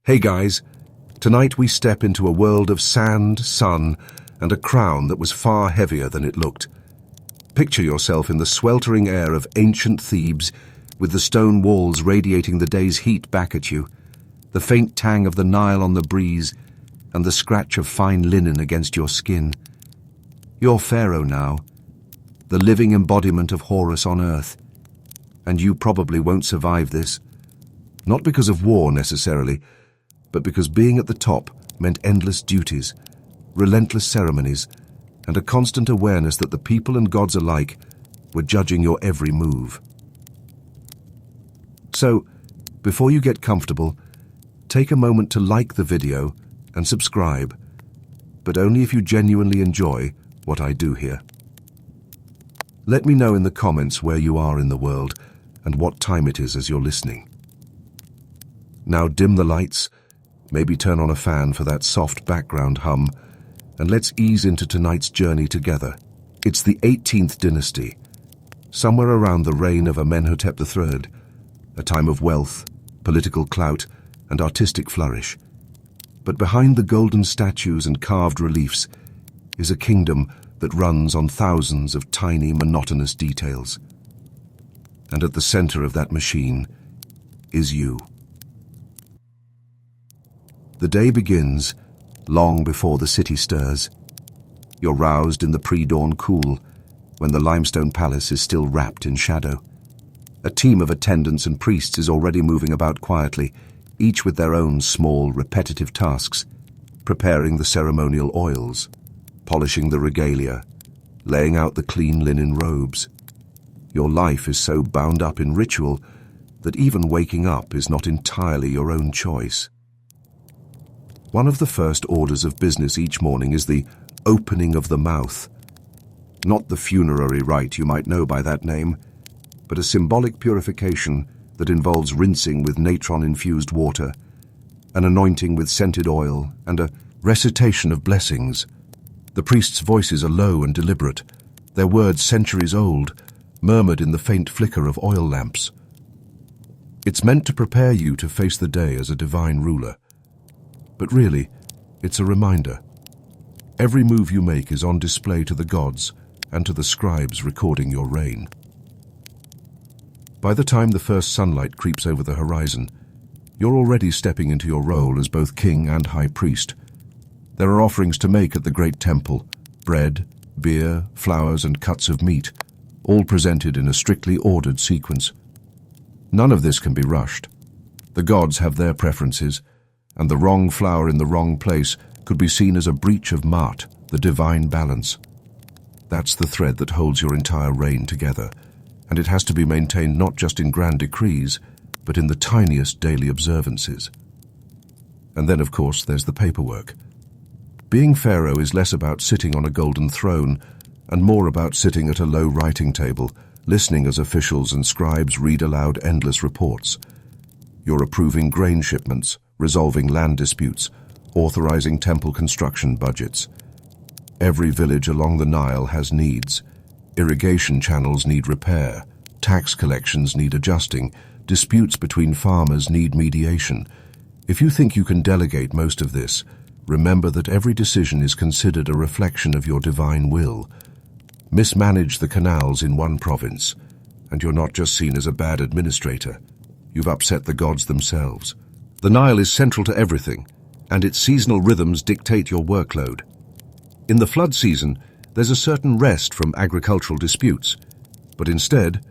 Hey guys, tonight we step into a world of sand, sun, and a crown that was far heavier than it looked. Picture yourself in the sweltering air of ancient Thebes, with the stone walls radiating the day's heat back at you, the faint tang of the Nile on the breeze, and the scratch of fine linen against your skin. You're Pharaoh now, the living embodiment of Horus on earth, and you probably won't survive this. Not because of war necessarily, but because being at the top meant endless duties, relentless ceremonies, and a constant awareness that the people and gods alike were judging your every move. So, before you get comfortable, take a moment to like the video and subscribe, but only if you genuinely enjoy what I do here. Let me know in the comments where you are in the world and what time it is as you're listening. Now dim the lights, maybe turn on a fan for that soft background hum, and let's ease into tonight's journey together. It's the 18th dynasty, somewhere around the reign of Amenhotep III, a time of wealth, political clout, and artistic flourish. But behind the golden statues and carved reliefs is a kingdom that runs on thousands of tiny, monotonous details. And at the center of that machine is you. The day begins long before the city stirs. You're roused in the pre-dawn cool, when the limestone palace is still wrapped in shadow. A team of attendants and priests is already moving about quietly, each with their own small, repetitive tasks, preparing the ceremonial oils, polishing the regalia, laying out the clean linen robes. Your life is so bound up in ritual that even waking up is not entirely your own choice. One of the first orders of business each morning is the opening of the mouth. Not the funerary rite you might know by that name, but a symbolic purification that involves rinsing with natron-infused water, an anointing with scented oil, and a recitation of blessings. The priests' voices are low and deliberate, their words centuries old, murmured in the faint flicker of oil lamps. It's meant to prepare you to face the day as a divine ruler. But really, it's a reminder. Every move you make is on display to the gods and to the scribes recording your reign. By the time the first sunlight creeps over the horizon, you're already stepping into your role as both king and high priest. There are offerings to make at the great temple: bread, beer, flowers, and cuts of meat, all presented in a strictly ordered sequence. None of this can be rushed. The gods have their preferences, and the wrong flower in the wrong place could be seen as a breach of Ma'at, the divine balance. That's the thread that holds your entire reign together, and it has to be maintained not just in grand decrees, but in the tiniest daily observances. And then, of course, there's the paperwork. Being pharaoh is less about sitting on a golden throne and more about sitting at a low writing table, listening as officials and scribes read aloud endless reports. You're approving grain shipments, resolving land disputes, authorizing temple construction budgets. Every village along the Nile has needs. Irrigation channels need repair, tax collections need adjusting, disputes between farmers need mediation. If you think you can delegate most of this, remember that every decision is considered a reflection of your divine will. Mismanage the canals in one province, and you're not just seen as a bad administrator. You've upset the gods themselves. The Nile is central to everything, and its seasonal rhythms dictate your workload. In the flood season, there's a certain rest from agricultural disputes, but instead,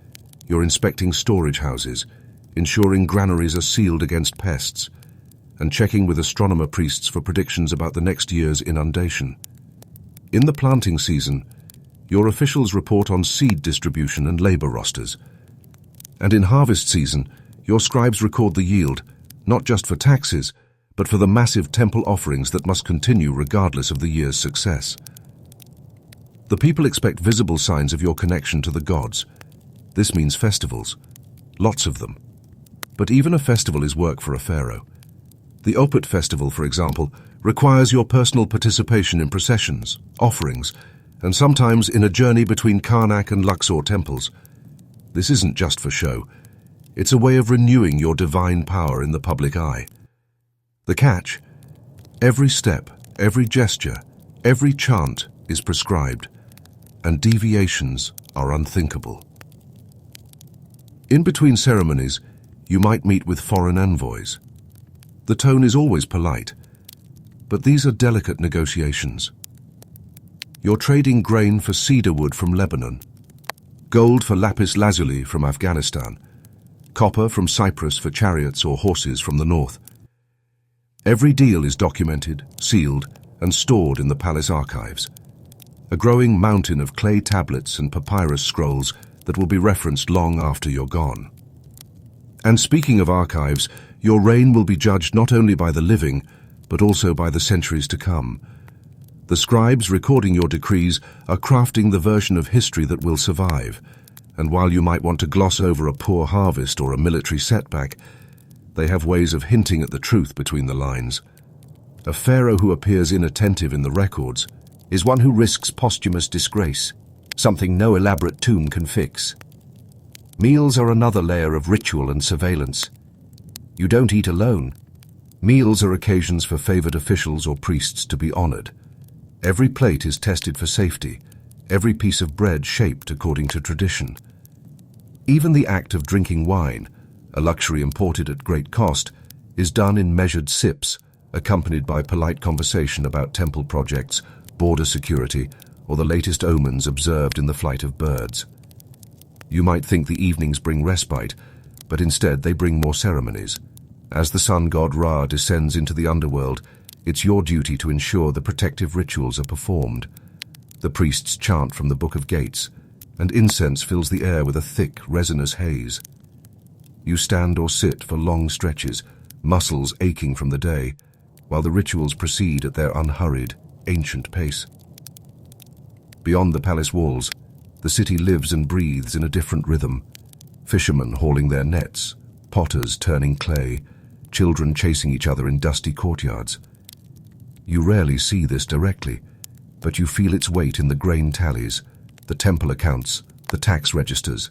you're inspecting storage houses, ensuring granaries are sealed against pests, and checking with astronomer priests for predictions about the next year's inundation. In the planting season, your officials report on seed distribution and labor rosters. And in harvest season, your scribes record the yield, not just for taxes, but for the massive temple offerings that must continue regardless of the year's success. The people expect visible signs of your connection to the gods. This means festivals, lots of them. But even a festival is work for a pharaoh. The Opet festival, for example, requires your personal participation in processions, offerings, and sometimes in a journey between Karnak and Luxor temples. This isn't just for show. It's a way of renewing your divine power in the public eye. The catch? Every step, every gesture, every chant is prescribed, and deviations are unthinkable. In between ceremonies, you might meet with foreign envoys. The tone is always polite, but these are delicate negotiations. You're trading grain for cedar wood from Lebanon, gold for lapis lazuli from Afghanistan, copper from Cyprus for chariots or horses from the north. Every deal is documented, sealed, and stored in the palace archives, a growing mountain of clay tablets and papyrus scrolls that will be referenced long after you're gone. And speaking of archives, your reign will be judged not only by the living, but also by the centuries to come. The scribes recording your decrees are crafting the version of history that will survive, and while you might want to gloss over a poor harvest or a military setback, they have ways of hinting at the truth between the lines. A pharaoh who appears inattentive in the records is one who risks posthumous disgrace, something no elaborate tomb can fix. Meals are another layer of ritual and surveillance. You don't eat alone. Meals are occasions for favored officials or priests to be honored. Every plate is tested for safety, every piece of bread shaped according to tradition. Even the act of drinking wine, a luxury imported at great cost, is done in measured sips, accompanied by polite conversation about temple projects, border security, or the latest omens observed in the flight of birds. You might think the evenings bring respite, but instead they bring more ceremonies. As the sun god Ra descends into the underworld, it's your duty to ensure the protective rituals are performed. The priests chant from the Book of Gates, and incense fills the air with a thick, resinous haze. You stand or sit for long stretches, muscles aching from the day, while the rituals proceed at their unhurried, ancient pace. Beyond the palace walls, the city lives and breathes in a different rhythm. Fishermen hauling their nets, potters turning clay, children chasing each other in dusty courtyards. You rarely see this directly, but you feel its weight in the grain tallies, the temple accounts, the tax registers.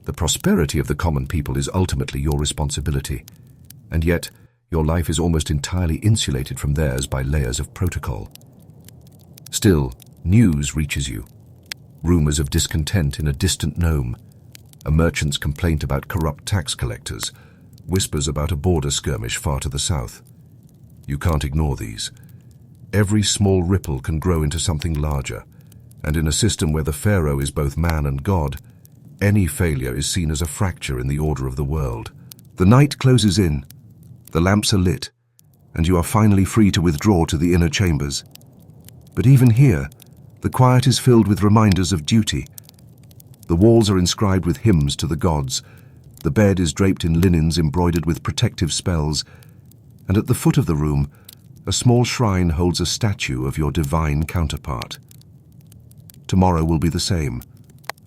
The prosperity of the common people is ultimately your responsibility, and yet your life is almost entirely insulated from theirs by layers of protocol. Still, news reaches you. Rumors of discontent in a distant nome, a merchant's complaint about corrupt tax collectors, whispers about a border skirmish far to the south. You can't ignore these. Every small ripple can grow into something larger, and in a system where the pharaoh is both man and god, any failure is seen as a fracture in the order of the world. The night closes in, the lamps are lit, and you are finally free to withdraw to the inner chambers. But even here, the quiet is filled with reminders of duty. The walls are inscribed with hymns to the gods, the bed is draped in linens embroidered with protective spells, and at the foot of the room, a small shrine holds a statue of your divine counterpart. Tomorrow will be the same.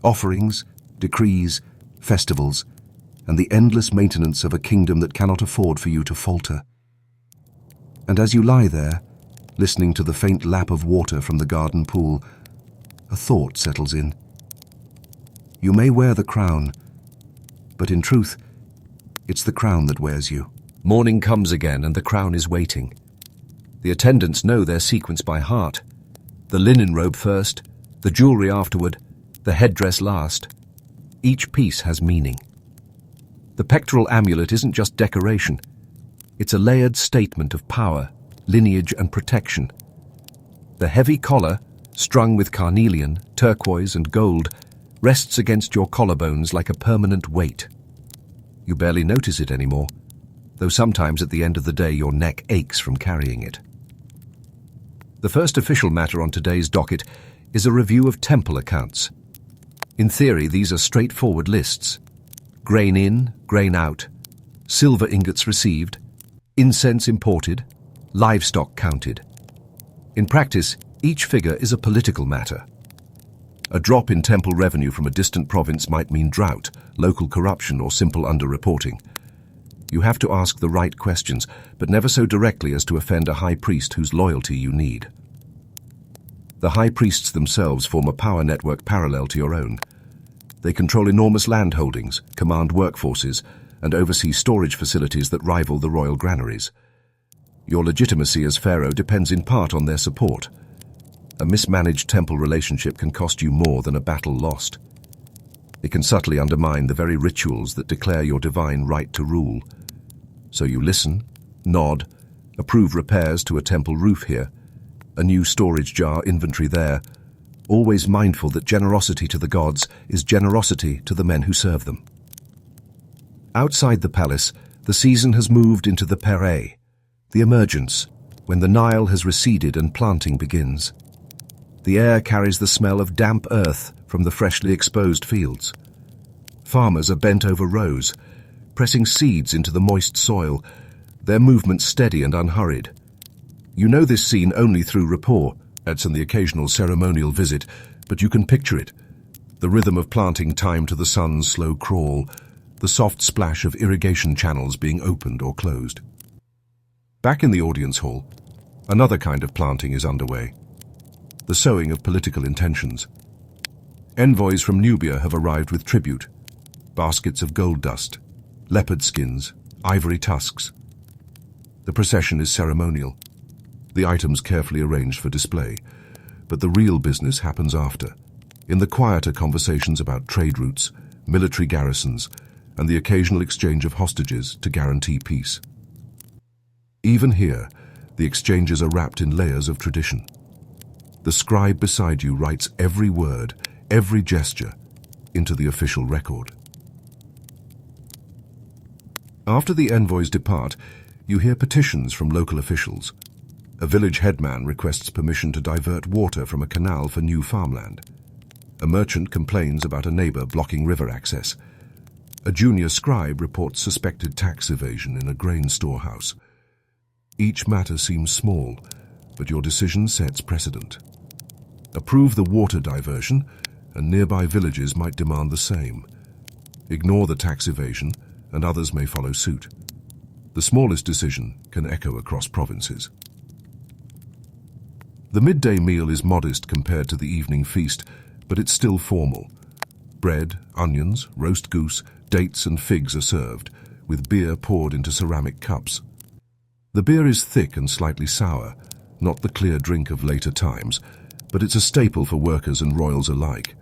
Offerings, decrees, festivals, and the endless maintenance of a kingdom that cannot afford for you to falter. And as you lie there, listening to the faint lap of water from the garden pool, a thought settles in. You may wear the crown, but in truth, it's the crown that wears you. Morning comes again and the crown is waiting. The attendants know their sequence by heart. The linen robe first, the jewelry afterward, the headdress last. Each piece has meaning. The pectoral amulet isn't just decoration. It's a layered statement of power, lineage and protection. The heavy collar, strung with carnelian, turquoise and gold, rests against your collarbones like a permanent weight. You barely notice it anymore, though sometimes at the end of the day your neck aches from carrying it. The first official matter on today's docket is a review of temple accounts. In theory, these are straightforward lists. Grain in, grain out, silver ingots received, incense imported, livestock counted. In practice, each figure is a political matter. A drop in temple revenue from a distant province might mean drought, local corruption, or simple underreporting. You have to ask the right questions, but never so directly as to offend a high priest whose loyalty you need. The high priests themselves form a power network parallel to your own. They control enormous land holdings, command workforces, and oversee storage facilities that rival the royal granaries. Your legitimacy as pharaoh depends in part on their support. A mismanaged temple relationship can cost you more than a battle lost. It can subtly undermine the very rituals that declare your divine right to rule. So you listen, nod, approve repairs to a temple roof here, a new storage jar inventory there, always mindful that generosity to the gods is generosity to the men who serve them. Outside the palace, the season has moved into the Pere, the emergence, when the Nile has receded and planting begins. The air carries the smell of damp earth from the freshly exposed fields. Farmers are bent over rows, pressing seeds into the moist soil, their movements steady and unhurried. You know this scene only through rapport, and the occasional ceremonial visit, but you can picture it. The rhythm of planting time to the sun's slow crawl, the soft splash of irrigation channels being opened or closed. Back in the audience hall, another kind of planting is underway. The sowing of political intentions. Envoys from Nubia have arrived with tribute, baskets of gold dust, leopard skins, ivory tusks. The procession is ceremonial, the items carefully arranged for display, but the real business happens after, in the quieter conversations about trade routes, military garrisons, and the occasional exchange of hostages to guarantee peace. Even here, the exchanges are wrapped in layers of tradition. The scribe beside you writes every word, every gesture, into the official record. After the envoys depart, you hear petitions from local officials. A village headman requests permission to divert water from a canal for new farmland. A merchant complains about a neighbor blocking river access. A junior scribe reports suspected tax evasion in a grain storehouse. Each matter seems small, but your decision sets precedent. Approve the water diversion, and nearby villages might demand the same. Ignore the tax evasion, and others may follow suit. The smallest decision can echo across provinces. The midday meal is modest compared to the evening feast, but it's still formal. Bread, onions, roast goose, dates and figs are served, with beer poured into ceramic cups. The beer is thick and slightly sour, not the clear drink of later times, but it's a staple for workers and royals alike.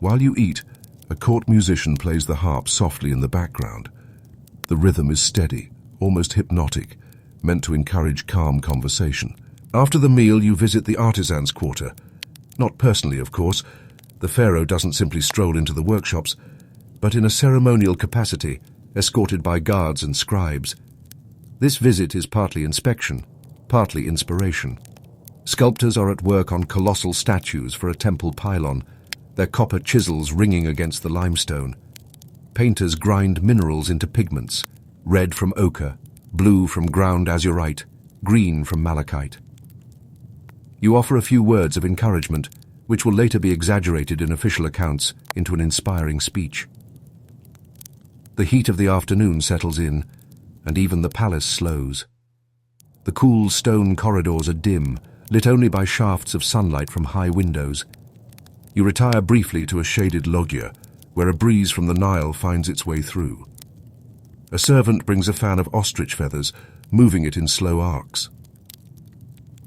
While you eat, a court musician plays the harp softly in the background. The rhythm is steady, almost hypnotic, meant to encourage calm conversation. After the meal, you visit the artisans' quarter. Not personally, of course. The pharaoh doesn't simply stroll into the workshops, but in a ceremonial capacity, escorted by guards and scribes. This visit is partly inspection, partly inspiration. Sculptors are at work on colossal statues for a temple pylon, their copper chisels ringing against the limestone. Painters grind minerals into pigments, red from ochre, blue from ground azurite, green from malachite. You offer a few words of encouragement, which will later be exaggerated in official accounts into an inspiring speech. The heat of the afternoon settles in, and even the palace slows. The cool stone corridors are dim, lit only by shafts of sunlight from high windows. You retire briefly to a shaded loggia, where a breeze from the Nile finds its way through. A servant brings a fan of ostrich feathers, moving it in slow arcs.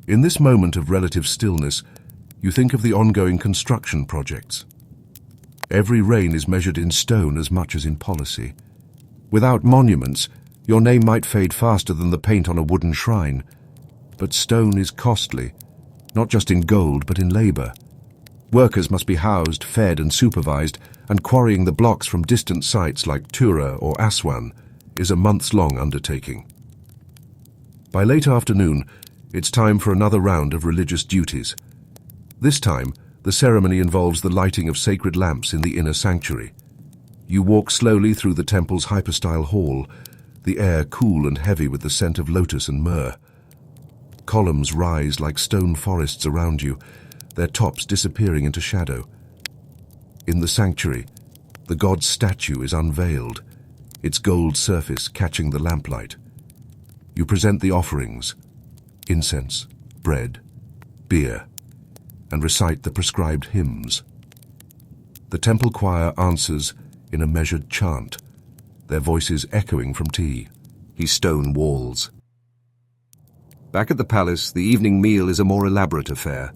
In this moment of relative stillness, you think of the ongoing construction projects. Every reign is measured in stone as much as in policy. Without monuments, your name might fade faster than the paint on a wooden shrine. But stone is costly, not just in gold but in labor. Workers must be housed, fed and supervised, and quarrying the blocks from distant sites like Tura or Aswan is a months-long undertaking. By late afternoon, it's time for another round of religious duties. This time, the ceremony involves the lighting of sacred lamps in the inner sanctuary. You walk slowly through the temple's hypostyle hall, the air cool and heavy with the scent of lotus and myrrh. Columns rise like stone forests around you, their tops disappearing into shadow. In the sanctuary, the god's statue is unveiled, its gold surface catching the lamplight. You present the offerings, incense, bread, beer, and recite the prescribed hymns. The temple choir answers in a measured chant, their voices echoing from T. His stone walls. Back at the palace, the evening meal is a more elaborate affair.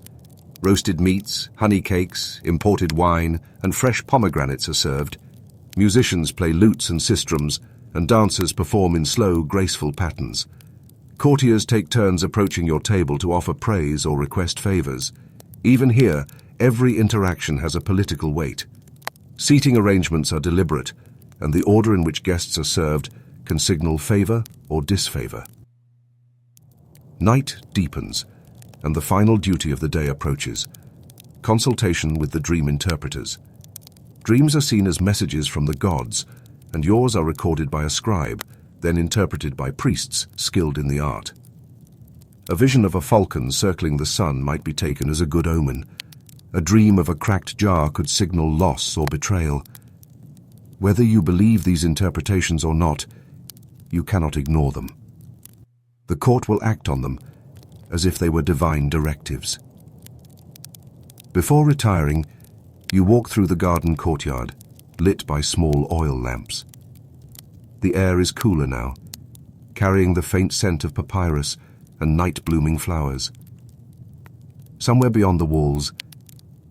Roasted meats, honey cakes, imported wine, and fresh pomegranates are served. Musicians play lutes and sistrums, and dancers perform in slow, graceful patterns. Courtiers take turns approaching your table to offer praise or request favors. Even here, every interaction has a political weight. Seating arrangements are deliberate, and the order in which guests are served can signal favor or disfavor. Night deepens, and the final duty of the day approaches: consultation with the dream interpreters. Dreams are seen as messages from the gods, and yours are recorded by a scribe, then interpreted by priests skilled in the art. A vision of a falcon circling the sun might be taken as a good omen. A dream of a cracked jar could signal loss or betrayal. Whether you believe these interpretations or not, you cannot ignore them. The court will act on them as if they were divine directives. Before retiring, you walk through the garden courtyard, lit by small oil lamps. The air is cooler now, carrying the faint scent of papyrus and night-blooming flowers. Somewhere beyond the walls,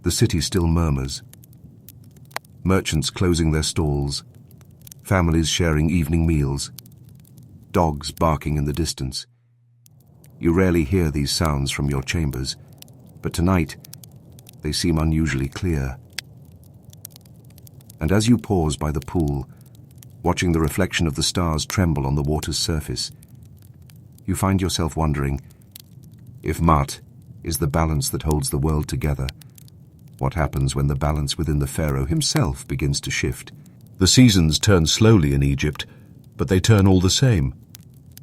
the city still murmurs. Merchants closing their stalls, families sharing evening meals, dogs barking in the distance. You rarely hear these sounds from your chambers, but tonight they seem unusually clear. And as you pause by the pool, watching the reflection of the stars tremble on the water's surface, you find yourself wondering, if Mat is the balance that holds the world together, what happens when the balance within the pharaoh himself begins to shift? The seasons turn slowly in Egypt, but they turn all the same.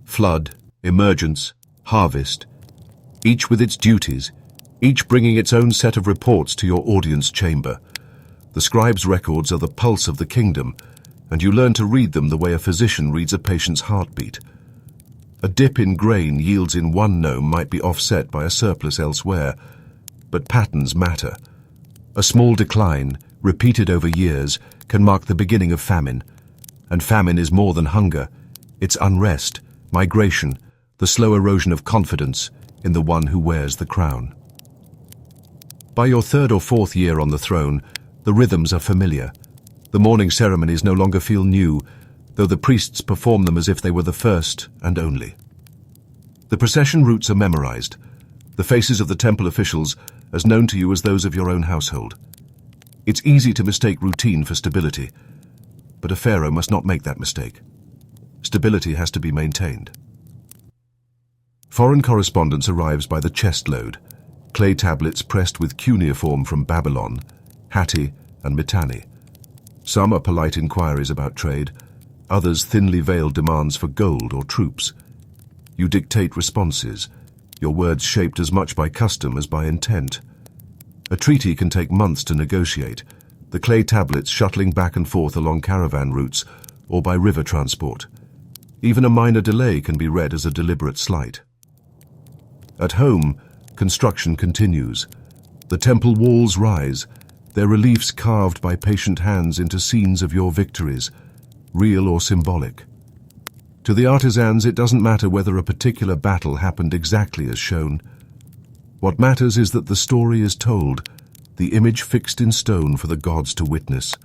Flood, emergence, harvest, each with its duties, each bringing its own set of reports to your audience chamber. The scribe's records are the pulse of the kingdom, and you learn to read them the way a physician reads a patient's heartbeat. A dip in grain yields in one nome might be offset by a surplus elsewhere, but patterns matter. A small decline, repeated over years, can mark the beginning of famine, and famine is more than hunger. It's unrest, migration, the slow erosion of confidence in the one who wears the crown. By your third or fourth year on the throne, the rhythms are familiar. The morning ceremonies no longer feel new, though the priests perform them as if they were the first and only. The procession routes are memorized, the faces of the temple officials as known to you as those of your own household. It's easy to mistake routine for stability, but a pharaoh must not make that mistake. Stability has to be maintained. Foreign correspondence arrives by the chestload, clay tablets pressed with cuneiform from Babylon, Hatti, and Mitanni. Some are polite inquiries about trade, others thinly veiled demands for gold or troops. You dictate responses, your words shaped as much by custom as by intent. A treaty can take months to negotiate, the clay tablets shuttling back and forth along caravan routes or by river transport. Even a minor delay can be read as a deliberate slight. At home, construction continues. The temple walls rise, their reliefs carved by patient hands into scenes of your victories, real or symbolic. To the artisans, it doesn't matter whether a particular battle happened exactly as shown. What matters is that the story is told, the image fixed in stone for the gods to witness.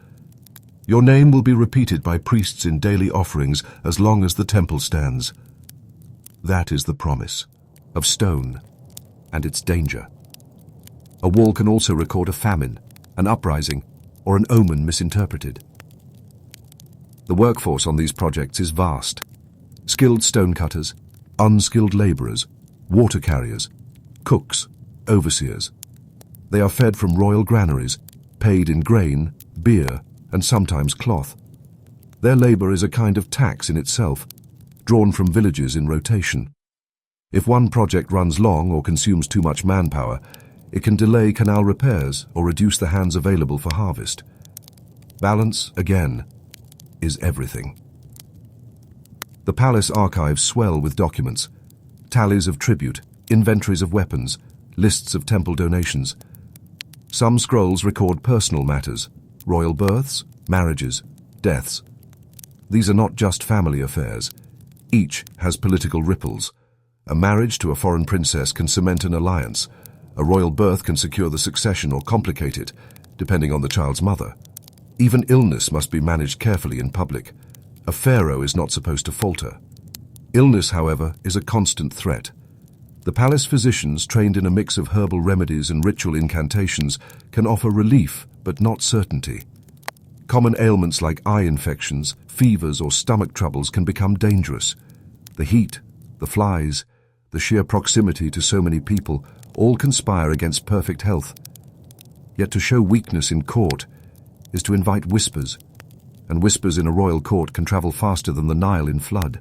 Your name will be repeated by priests in daily offerings as long as the temple stands. That is the promise of stone and its danger. A wall can also record a famine, an uprising, or an omen misinterpreted. The workforce on these projects is vast. Skilled stonecutters, unskilled labourers, water carriers, cooks, overseers. They are fed from royal granaries, paid in grain, beer, and sometimes cloth. Their labour is a kind of tax in itself, drawn from villages in rotation. If one project runs long or consumes too much manpower, it can delay canal repairs or reduce the hands available for harvest. Balance, again, is everything. The palace archives swell with documents, tallies of tribute, inventories of weapons, lists of temple donations. Some scrolls record personal matters, royal births, marriages, deaths. These are not just family affairs. Each has political ripples. A marriage to a foreign princess can cement an alliance. A royal birth can secure the succession or complicate it, depending on the child's mother. Even illness must be managed carefully in public. A pharaoh is not supposed to falter. Illness, however, is a constant threat. The palace physicians, trained in a mix of herbal remedies and ritual incantations, can offer relief, but not certainty. Common ailments like eye infections, fevers, or stomach troubles can become dangerous. The heat, the flies, the sheer proximity to so many people all conspire against perfect health. Yet to show weakness in court is to invite whispers, and whispers in a royal court can travel faster than the Nile in flood.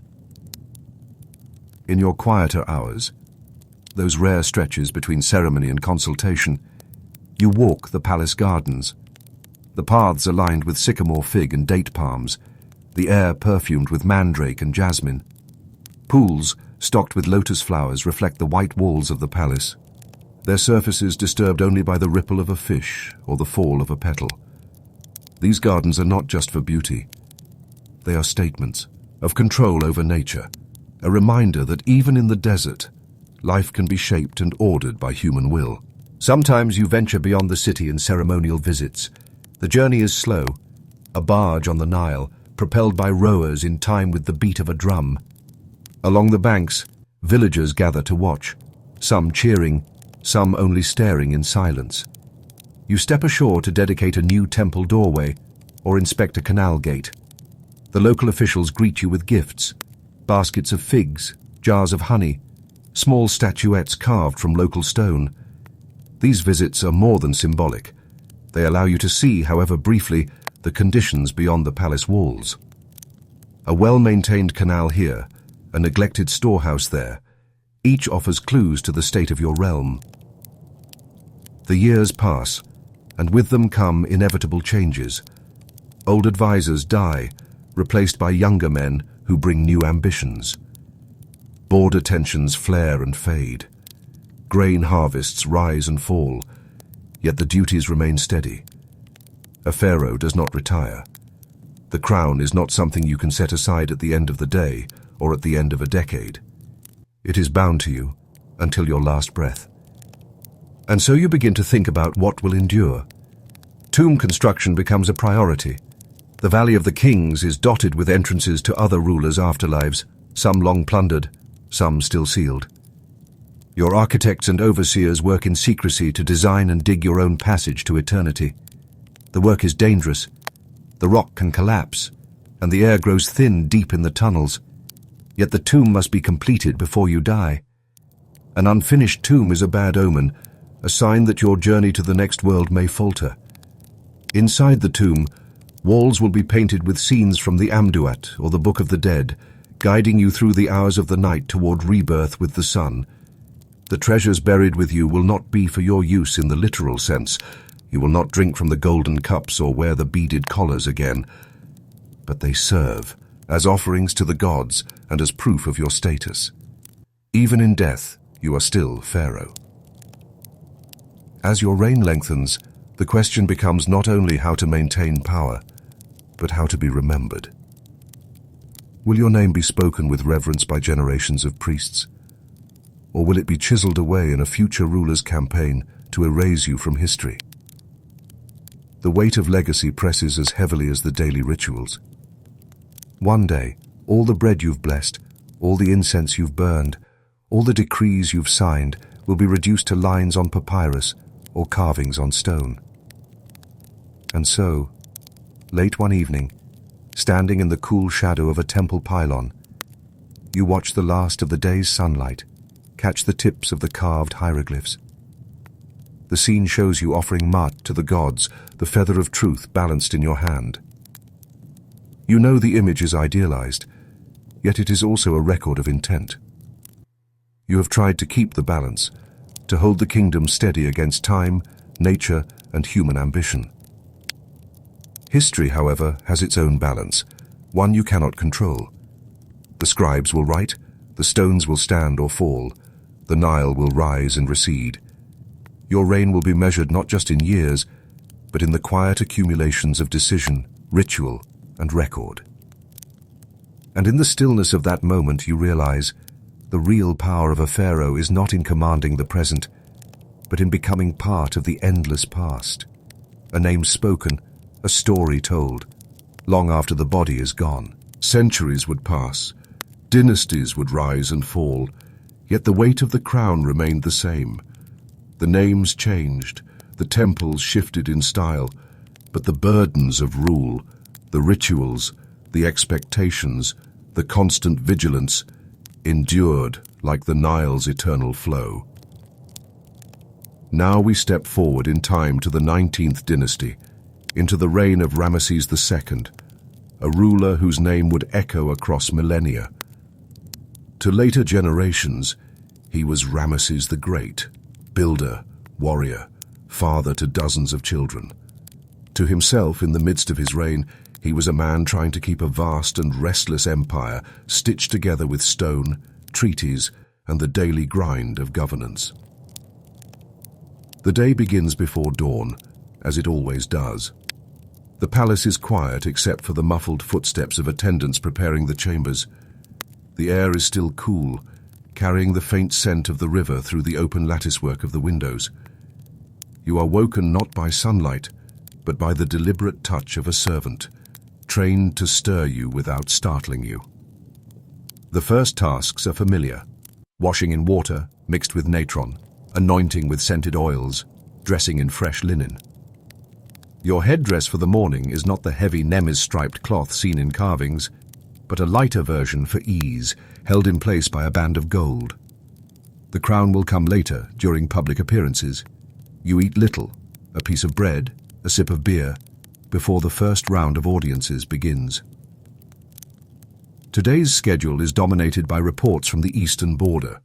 In your quieter hours, those rare stretches between ceremony and consultation, you walk the palace gardens. The paths are lined with sycamore, fig, and date palms, the air perfumed with mandrake and jasmine. Pools, stocked with lotus flowers, reflect the white walls of the palace, their surfaces disturbed only by the ripple of a fish or the fall of a petal. These gardens are not just for beauty. They are statements of control over nature, a reminder that even in the desert, life can be shaped and ordered by human will. Sometimes you venture beyond the city in ceremonial visits. The journey is slow, a barge on the Nile, propelled by rowers in time with the beat of a drum. Along the banks, villagers gather to watch, some cheering, some only staring in silence. You step ashore to dedicate a new temple doorway or inspect a canal gate. The local officials greet you with gifts, baskets of figs, jars of honey, small statuettes carved from local stone. These visits are more than symbolic. They allow you to see, however briefly, the conditions beyond the palace walls. A well-maintained canal here, a neglected storehouse there, each offers clues to the state of your realm. The years pass, and with them come inevitable changes. Old advisors die, replaced by younger men who bring new ambitions. Border tensions flare and fade. Grain harvests rise and fall, yet the duties remain steady. A pharaoh does not retire. The crown is not something you can set aside at the end of the day or at the end of a decade. It is bound to you until your last breath. And so you begin to think about what will endure. Tomb construction becomes a priority. The Valley of the Kings is dotted with entrances to other rulers' afterlives, some long plundered, some still sealed. Your architects and overseers work in secrecy to design and dig your own passage to eternity. The work is dangerous. The rock can collapse, and the air grows thin deep in the tunnels. Yet the tomb must be completed before you die. An unfinished tomb is a bad omen, a sign that your journey to the next world may falter. Inside the tomb, walls will be painted with scenes from the Amduat, or the Book of the Dead, guiding you through the hours of the night toward rebirth with the sun. The treasures buried with you will not be for your use in the literal sense. You will not drink from the golden cups or wear the beaded collars again. But they serve as offerings to the gods and as proof of your status. Even in death, you are still Pharaoh. As your reign lengthens, the question becomes not only how to maintain power, but how to be remembered. Will your name be spoken with reverence by generations of priests? Or will it be chiseled away in a future ruler's campaign to erase you from history? The weight of legacy presses as heavily as the daily rituals. One day, all the bread you've blessed, all the incense you've burned, all the decrees you've signed will be reduced to lines on papyrus or carvings on stone. And so, late one evening, standing in the cool shadow of a temple pylon, you watch the last of the day's sunlight catch the tips of the carved hieroglyphs. The scene shows you offering mat to the gods, the feather of truth balanced in your hand. You know the image is idealized, yet it is also a record of intent. You have tried to keep the balance, to hold the kingdom steady against time, nature, and human ambition. History, however, has its own balance, one you cannot control. The scribes will write, the stones will stand or fall, the Nile will rise and recede. Your reign will be measured not just in years, but in the quiet accumulations of decision, ritual, and record. And in the stillness of that moment you realize The real power of a pharaoh is not in commanding the present, but in becoming part of the endless past. A name spoken, a story told, long after the body is gone. Centuries would pass, dynasties would rise and fall, yet the weight of the crown remained the same. The names changed, the temples shifted in style, but the burdens of rule, the rituals, the expectations, the constant vigilance, endured like the Nile's eternal flow. Now we step forward in time to the 19th dynasty, into the reign of Ramesses II, a ruler whose name would echo across millennia. To later generations, he was Ramesses the Great, builder, warrior, father to dozens of children. To himself, in the midst of his reign, he was a man trying to keep a vast and restless empire stitched together with stone, treaties, and the daily grind of governance. The day begins before dawn, as it always does. The palace is quiet except for the muffled footsteps of attendants preparing the chambers. The air is still cool, carrying the faint scent of the river through the open latticework of the windows. You are woken not by sunlight, but by the deliberate touch of a servant, trained to stir you without startling you. The first tasks are familiar: washing in water mixed with natron, anointing with scented oils, dressing in fresh linen. Your headdress for the morning is not the heavy Nemes-striped cloth seen in carvings, but a lighter version for ease, held in place by a band of gold. The crown will come later, during public appearances. You eat little, a piece of bread, a sip of beer, before the first round of audiences begins. Today's schedule is dominated by reports from the eastern border.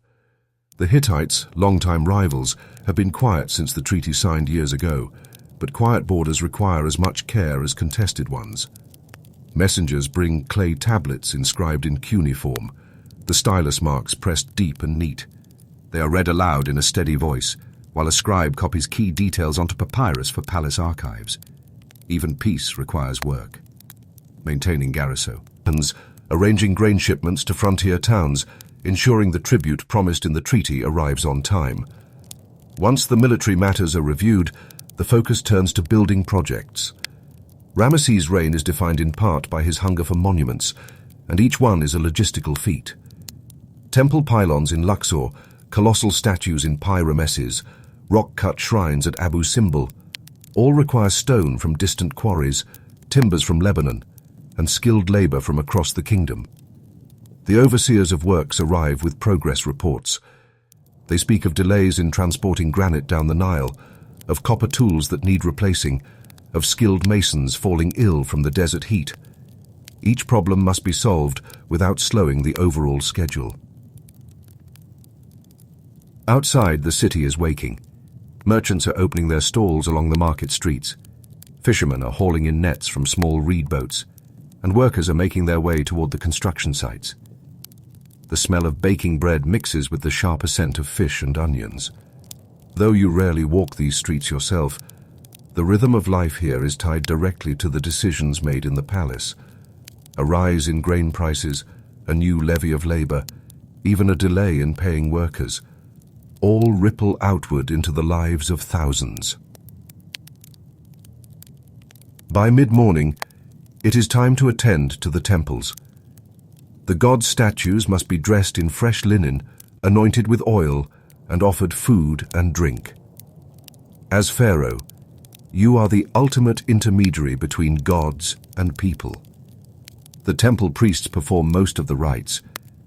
The Hittites, longtime rivals, have been quiet since the treaty signed years ago, but quiet borders require as much care as contested ones. Messengers bring clay tablets inscribed in cuneiform, the stylus marks pressed deep and neat. They are read aloud in a steady voice, while a scribe copies key details onto papyrus for palace archives. Even peace requires work. Maintaining garrisons, arranging grain shipments to frontier towns, ensuring the tribute promised in the treaty arrives on time. Once the military matters are reviewed, the focus turns to building projects. Ramesses' reign is defined in part by his hunger for monuments, and each one is a logistical feat. Temple pylons in Luxor, colossal statues in Pi-Ramesses, rock-cut shrines at Abu Simbel, all require stone from distant quarries, timbers from Lebanon, and skilled labor from across the kingdom. The overseers of works arrive with progress reports. They speak of delays in transporting granite down the Nile, of copper tools that need replacing, of skilled masons falling ill from the desert heat. Each problem must be solved without slowing the overall schedule. Outside, the city is waking. Merchants are opening their stalls along the market streets. Fishermen are hauling in nets from small reed boats, and workers are making their way toward the construction sites. The smell of baking bread mixes with the sharper scent of fish and onions. Though you rarely walk these streets yourself, the rhythm of life here is tied directly to the decisions made in the palace. A rise in grain prices, a new levy of labor, even a delay in paying workers, all ripple outward into the lives of thousands. By mid-morning, it is time to attend to the temples. The god statues must be dressed in fresh linen, anointed with oil, and offered food and drink. As Pharaoh, you are the ultimate intermediary between gods and people. The temple priests perform most of the rites,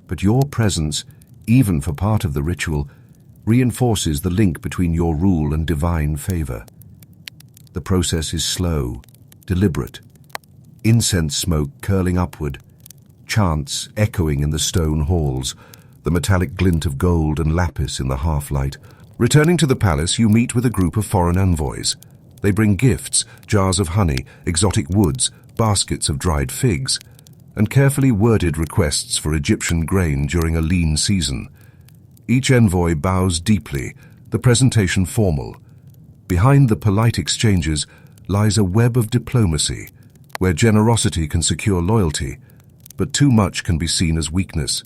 but your presence, even for part of the ritual, reinforces the link between your rule and divine favor. The process is slow, deliberate, incense smoke curling upward, chants echoing in the stone halls, the metallic glint of gold and lapis in the half-light. Returning to the palace, you meet with a group of foreign envoys. They bring gifts, jars of honey, exotic woods, baskets of dried figs, and carefully worded requests for Egyptian grain during a lean season. Each envoy bows deeply, the presentation formal. Behind the polite exchanges lies a web of diplomacy, where generosity can secure loyalty, but too much can be seen as weakness.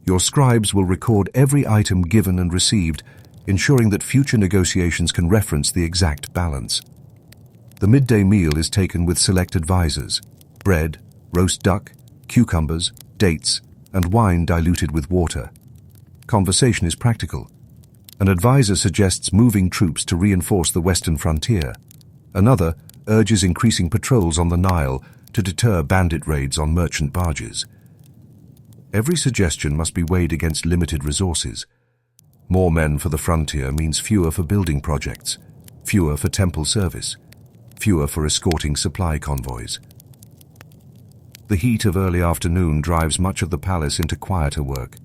Your scribes will record every item given and received, ensuring that future negotiations can reference the exact balance. The midday meal is taken with select advisors: bread, roast duck, cucumbers, dates, and wine diluted with water. Conversation is practical. An advisor suggests moving troops to reinforce the western frontier. Another urges increasing patrols on the Nile to deter bandit raids on merchant barges. Every suggestion must be weighed against limited resources. More men for the frontier means fewer for building projects, fewer for temple service, fewer for escorting supply convoys. The heat of early afternoon drives much of the palace into quieter work.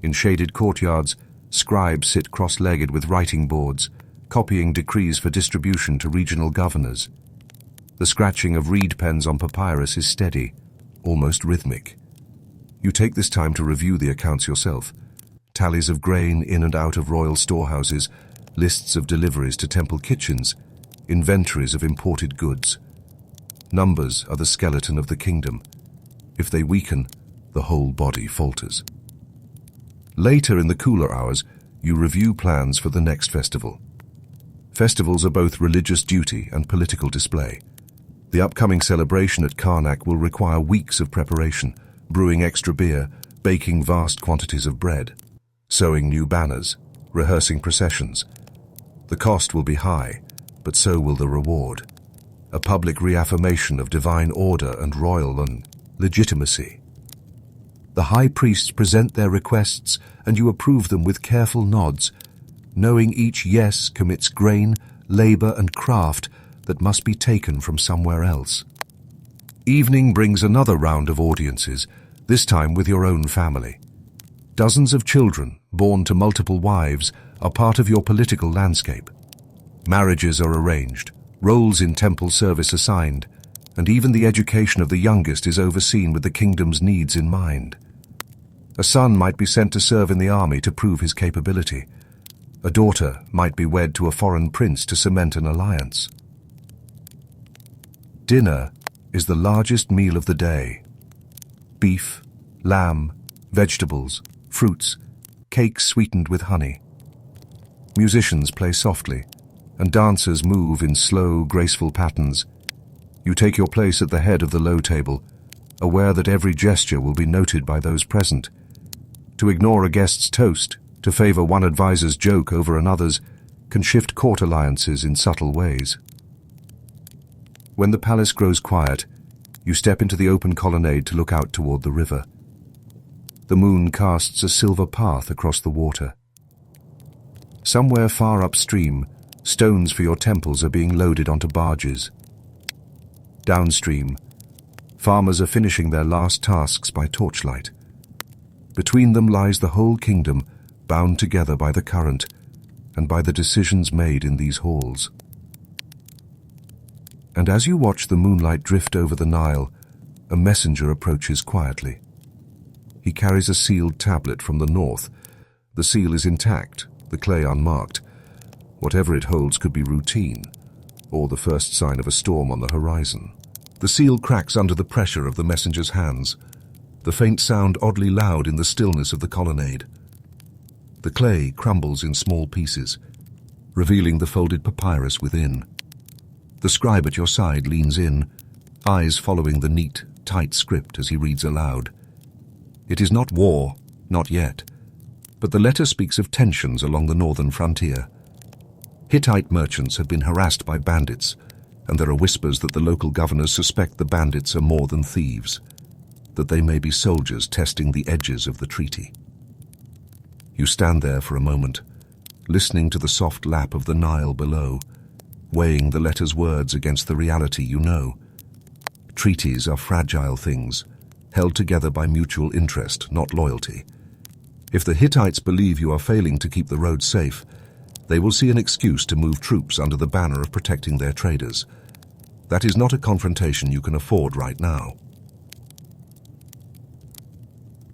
In shaded courtyards, scribes sit cross-legged with writing boards, copying decrees for distribution to regional governors. The scratching of reed pens on papyrus is steady, almost rhythmic. You take this time to review the accounts yourself: tallies of grain in and out of royal storehouses, lists of deliveries to temple kitchens, inventories of imported goods. Numbers are the skeleton of the kingdom. If they weaken, the whole body falters. Later in the cooler hours, you review plans for the next festival. Festivals are both religious duty and political display. The upcoming celebration at Karnak will require weeks of preparation, brewing extra beer, baking vast quantities of bread, sewing new banners, rehearsing processions. The cost will be high, but so will the reward: a public reaffirmation of divine order and royal legitimacy. The high priests present their requests, and you approve them with careful nods, knowing each yes commits grain, labor, and craft that must be taken from somewhere else. Evening brings another round of audiences, this time with your own family. Dozens of children, born to multiple wives, are part of your political landscape. Marriages are arranged, roles in temple service assigned, and even the education of the youngest is overseen with the kingdom's needs in mind. A son might be sent to serve in the army to prove his capability. A daughter might be wed to a foreign prince to cement an alliance. Dinner is the largest meal of the day. Beef, lamb, vegetables, fruits, cakes sweetened with honey. Musicians play softly, and dancers move in slow, graceful patterns. You take your place at the head of the low table, aware that every gesture will be noted by those present. To ignore a guest's toast, to favor one advisor's joke over another's, can shift court alliances in subtle ways. When the palace grows quiet, you step into the open colonnade to look out toward the river. The moon casts a silver path across the water. Somewhere far upstream, stones for your temples are being loaded onto barges. Downstream, farmers are finishing their last tasks by torchlight. Between them lies the whole kingdom, bound together by the current and by the decisions made in these halls. And as you watch the moonlight drift over the Nile, a messenger approaches quietly. He carries a sealed tablet from the north. The seal is intact, the clay unmarked. Whatever it holds could be routine, or the first sign of a storm on the horizon. The seal cracks under the pressure of the messenger's hands, the faint sound oddly loud in the stillness of the colonnade. The clay crumbles in small pieces, revealing the folded papyrus within. The scribe at your side leans in, eyes following the neat, tight script as he reads aloud. It is not war, not yet, but the letter speaks of tensions along the northern frontier. Hittite merchants have been harassed by bandits, and there are whispers that the local governors suspect the bandits are more than thieves, that they may be soldiers testing the edges of the treaty. You stand there for a moment, listening to the soft lap of the Nile below, weighing the letter's words against the reality you know. Treaties are fragile things, held together by mutual interest, not loyalty. If the Hittites believe you are failing to keep the road safe, they will see an excuse to move troops under the banner of protecting their traders. That is not a confrontation you can afford right now.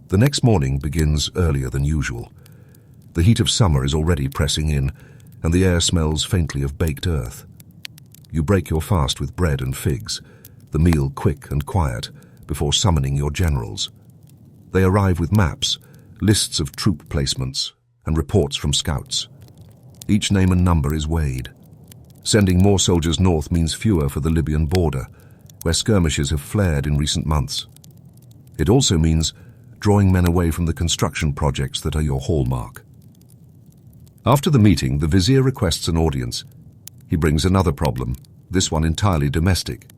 The next morning begins earlier than usual. The heat of summer is already pressing in, and the air smells faintly of baked earth. You break your fast with bread and figs, the meal quick and quiet, before summoning your generals. They arrive with maps, lists of troop placements, and reports from scouts. Each name and number is weighed. Sending more soldiers north means fewer for the Libyan border, where skirmishes have flared in recent months. It also means drawing men away from the construction projects that are your hallmark. After the meeting, the vizier requests an audience. He brings another problem, this one entirely domestic.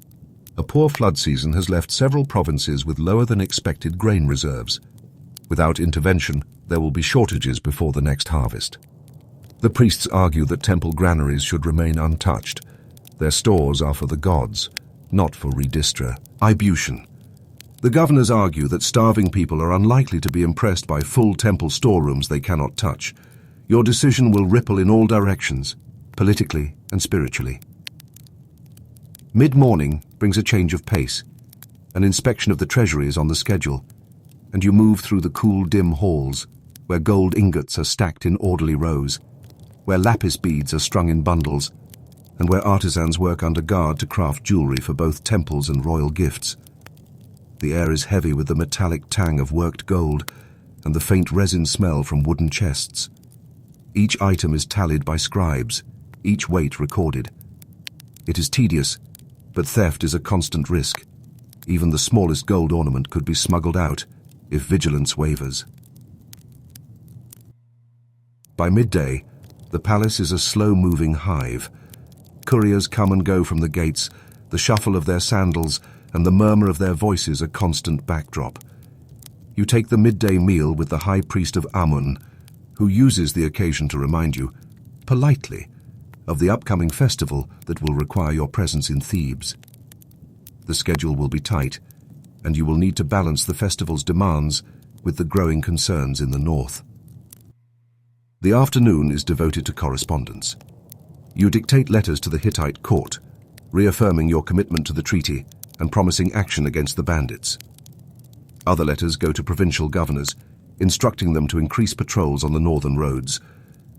A poor flood season has left several provinces with lower than expected grain reserves. Without intervention, there will be shortages before the next harvest. The priests argue that temple granaries should remain untouched. Their stores are for the gods, not for redistribution. The governors argue that starving people are unlikely to be impressed by full temple storerooms they cannot touch. Your decision will ripple in all directions, politically and spiritually. Mid-morning brings a change of pace. An inspection of the treasury is on the schedule, and you move through the cool, dim halls, where gold ingots are stacked in orderly rows, where lapis beads are strung in bundles, and where artisans work under guard to craft jewelry for both temples and royal gifts. The air is heavy with the metallic tang of worked gold and the faint resin smell from wooden chests. Each item is tallied by scribes, each weight recorded. It is tedious, but theft is a constant risk. Even the smallest gold ornament could be smuggled out if vigilance wavers. By midday, the palace is a slow-moving hive. Couriers come and go from the gates, the shuffle of their sandals and the murmur of their voices a constant backdrop. You take the midday meal with the high priest of Amun, who uses the occasion to remind you, politely, of the upcoming festival that will require your presence in Thebes. The schedule will be tight, and you will need to balance the festival's demands with the growing concerns in the north. The afternoon is devoted to correspondence. You dictate letters to the Hittite court, reaffirming your commitment to the treaty and promising action against the bandits. Other letters go to provincial governors, instructing them to increase patrols on the northern roads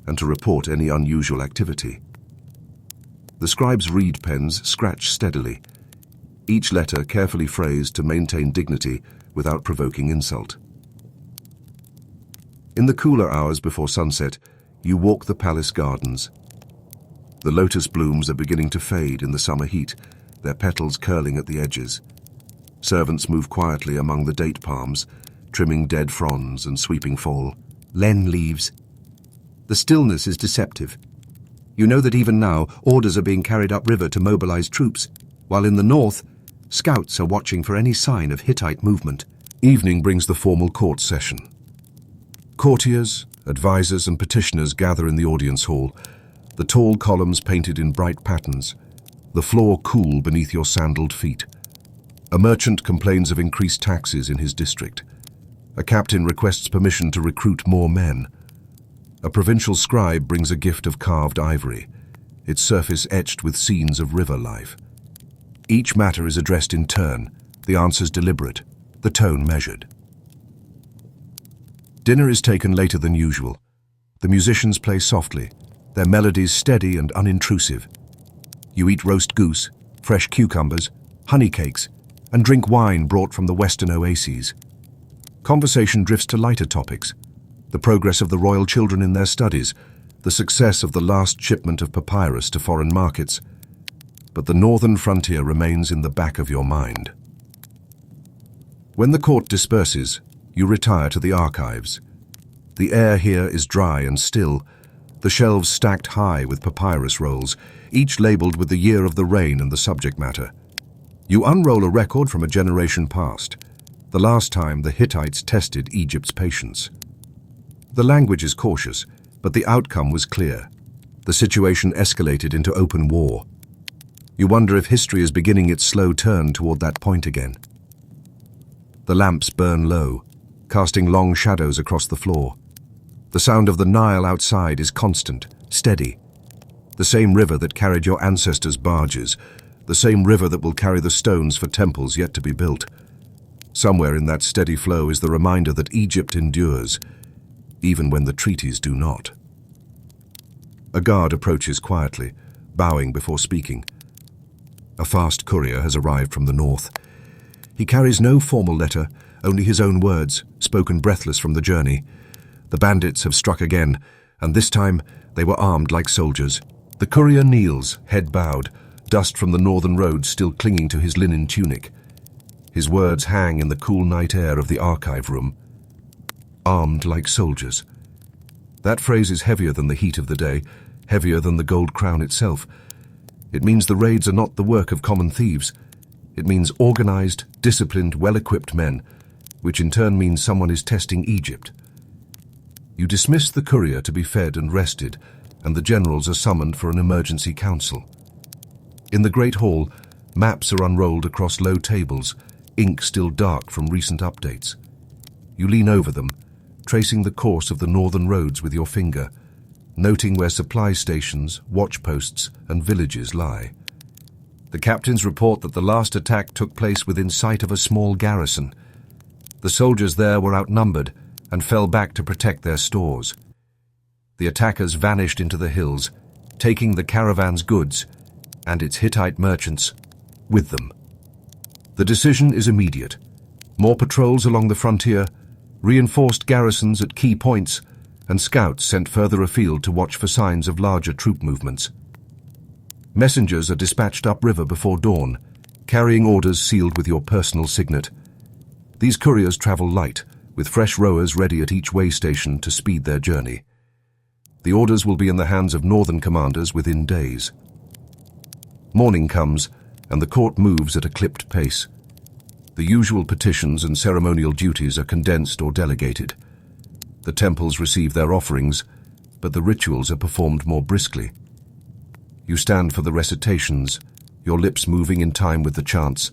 and to report any unusual activity. The scribe's reed pens scratch steadily, each letter carefully phrased to maintain dignity without provoking insult. In the cooler hours before sunset, you walk the palace gardens. The lotus blooms are beginning to fade in the summer heat, their petals curling at the edges. Servants move quietly among the date palms, trimming dead fronds and sweeping fall. Len leaves. The stillness is deceptive. You know that even now, orders are being carried upriver to mobilize troops, while in the north, scouts are watching for any sign of Hittite movement. Evening brings the formal court session. Courtiers, advisors, and petitioners gather in the audience hall, the tall columns painted in bright patterns, the floor cool beneath your sandaled feet. A merchant complains of increased taxes in his district. A captain requests permission to recruit more men. A provincial scribe brings a gift of carved ivory, its surface etched with scenes of river life. Each matter is addressed in turn, the answers deliberate, the tone measured. Dinner is taken later than usual. The musicians play softly, their melodies steady and unintrusive. You eat roast goose, fresh cucumbers, honey cakes, and drink wine brought from the western oases. Conversation drifts to lighter topics, the progress of the royal children in their studies, the success of the last shipment of papyrus to foreign markets. But the northern frontier remains in the back of your mind. When the court disperses, you retire to the archives. The air here is dry and still, the shelves stacked high with papyrus rolls, each labeled with the year of the reign and the subject matter. You unroll a record from a generation past, the last time the Hittites tested Egypt's patience. The language is cautious, but the outcome was clear. The situation escalated into open war. You wonder if history is beginning its slow turn toward that point again. The lamps burn low, casting long shadows across the floor. The sound of the Nile outside is constant, steady. The same river that carried your ancestors' barges, the same river that will carry the stones for temples yet to be built. Somewhere in that steady flow is the reminder that Egypt endures, even when the treaties do not. A guard approaches quietly, bowing before speaking. A fast courier has arrived from the north. He carries no formal letter, only his own words, spoken breathless from the journey. The bandits have struck again, and this time they were armed like soldiers. The courier kneels, head bowed, dust from the northern road still clinging to his linen tunic. His words hang in the cool night air of the archive room. Armed like soldiers. That phrase is heavier than the heat of the day, heavier than the gold crown itself. It means the raids are not the work of common thieves. It means organized, disciplined, well-equipped men, which in turn means someone is testing Egypt. You dismiss the courier to be fed and rested, and the generals are summoned for an emergency council. In the great hall, maps are unrolled across low tables, ink still dark from recent updates. You lean over them, tracing the course of the northern roads with your finger, noting where supply stations, watch posts, and villages lie. The captains report that the last attack took place within sight of a small garrison. The soldiers there were outnumbered and fell back to protect their stores. The attackers vanished into the hills, taking the caravan's goods and its Hittite merchants with them. The decision is immediate. More patrols along the frontier, reinforced garrisons at key points, and scouts sent further afield to watch for signs of larger troop movements. Messengers are dispatched upriver before dawn, carrying orders sealed with your personal signet. These couriers travel light, with fresh rowers ready at each way station to speed their journey. The orders will be in the hands of northern commanders within days. Morning comes, and the court moves at a clipped pace. The usual petitions and ceremonial duties are condensed or delegated. The temples receive their offerings, but the rituals are performed more briskly. You stand for the recitations, your lips moving in time with the chants,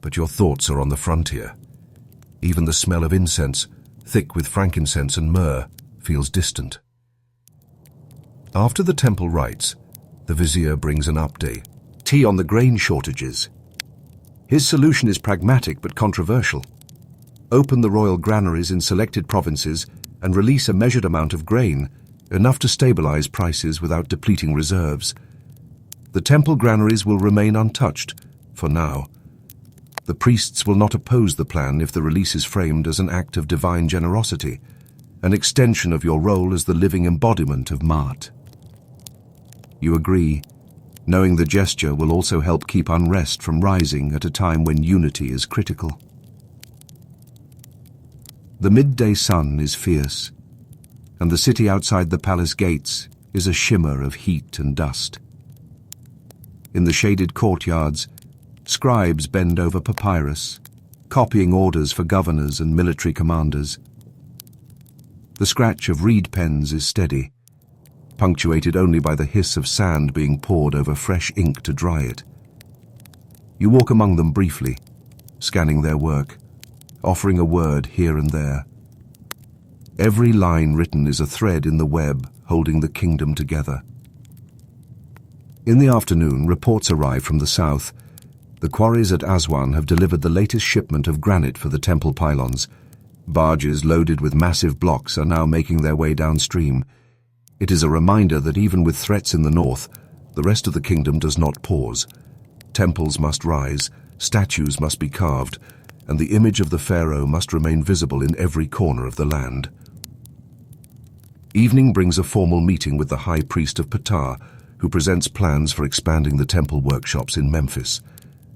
but your thoughts are on the frontier. Even the smell of incense, thick with frankincense and myrrh, feels distant. After the temple rites, the vizier brings an update. Tea on the grain shortages. His solution is pragmatic but controversial. Open the royal granaries in selected provinces and release a measured amount of grain, enough to stabilize prices without depleting reserves. The temple granaries will remain untouched, for now. The priests will not oppose the plan if the release is framed as an act of divine generosity, an extension of your role as the living embodiment of Maat. You agree, knowing the gesture will also help keep unrest from rising at a time when unity is critical. The midday sun is fierce, and the city outside the palace gates is a shimmer of heat and dust. In the shaded courtyards, scribes bend over papyrus, copying orders for governors and military commanders. The scratch of reed pens is steady, punctuated only by the hiss of sand being poured over fresh ink to dry it. You walk among them briefly, scanning their work, offering a word here and there. Every line written is a thread in the web holding the kingdom together. In the afternoon, reports arrive from the south. The quarries at Aswan have delivered the latest shipment of granite for the temple pylons. Barges loaded with massive blocks are now making their way downstream. It is a reminder that even with threats in the north, the rest of the kingdom does not pause. Temples must rise, statues must be carved, and the image of the pharaoh must remain visible in every corner of the land. Evening brings a formal meeting with the high priest of Ptah, who presents plans for expanding the temple workshops in Memphis.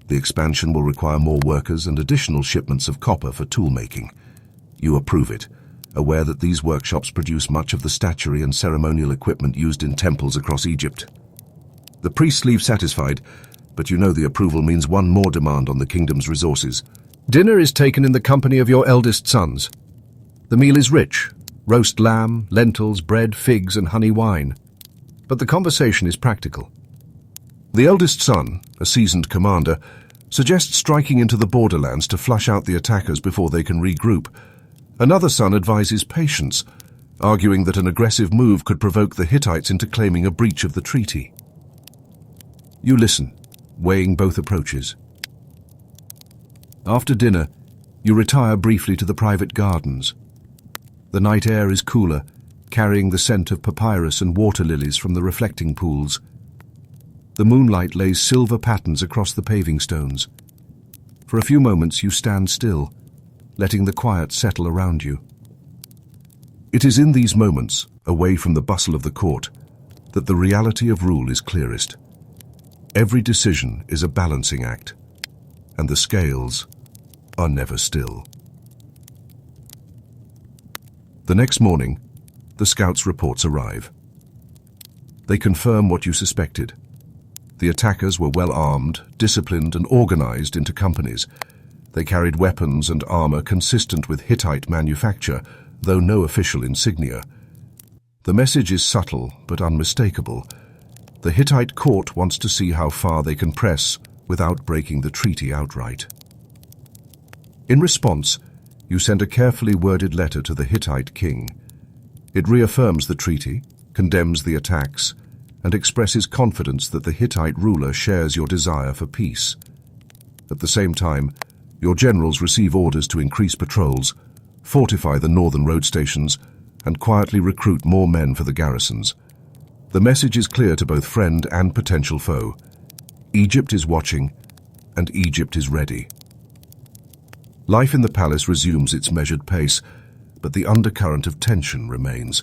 The expansion will require more workers and additional shipments of copper for tool-making. You approve it, aware that these workshops produce much of the statuary and ceremonial equipment used in temples across Egypt. The priests leave satisfied, but you know the approval means one more demand on the kingdom's resources. Dinner is taken in the company of your eldest sons. The meal is rich: roast lamb, lentils, bread, figs, and honey wine. But the conversation is practical. The eldest son, a seasoned commander, suggests striking into the borderlands to flush out the attackers before they can regroup. Another son advises patience, arguing that an aggressive move could provoke the Hittites into claiming a breach of the treaty. You listen, weighing both approaches. After dinner, you retire briefly to the private gardens. The night air is cooler, carrying the scent of papyrus and water lilies from the reflecting pools. The moonlight lays silver patterns across the paving stones. For a few moments you stand still, letting the quiet settle around you. It is in these moments, away from the bustle of the court, that the reality of rule is clearest. Every decision is a balancing act, and the scales are never still. The next morning, the scouts' reports arrive. They confirm what you suspected. The attackers were well armed, disciplined, and organized into companies. They carried weapons and armor consistent with Hittite manufacture, though no official insignia. The message is subtle but unmistakable. The Hittite court wants to see how far they can press without breaking the treaty outright. In response, you send a carefully worded letter to the Hittite king. It reaffirms the treaty, condemns the attacks, and expresses confidence that the Hittite ruler shares your desire for peace. At the same time, your generals receive orders to increase patrols, fortify the northern road stations, and quietly recruit more men for the garrisons. The message is clear to both friend and potential foe. Egypt is watching, and Egypt is ready. Life in the palace resumes its measured pace, but the undercurrent of tension remains.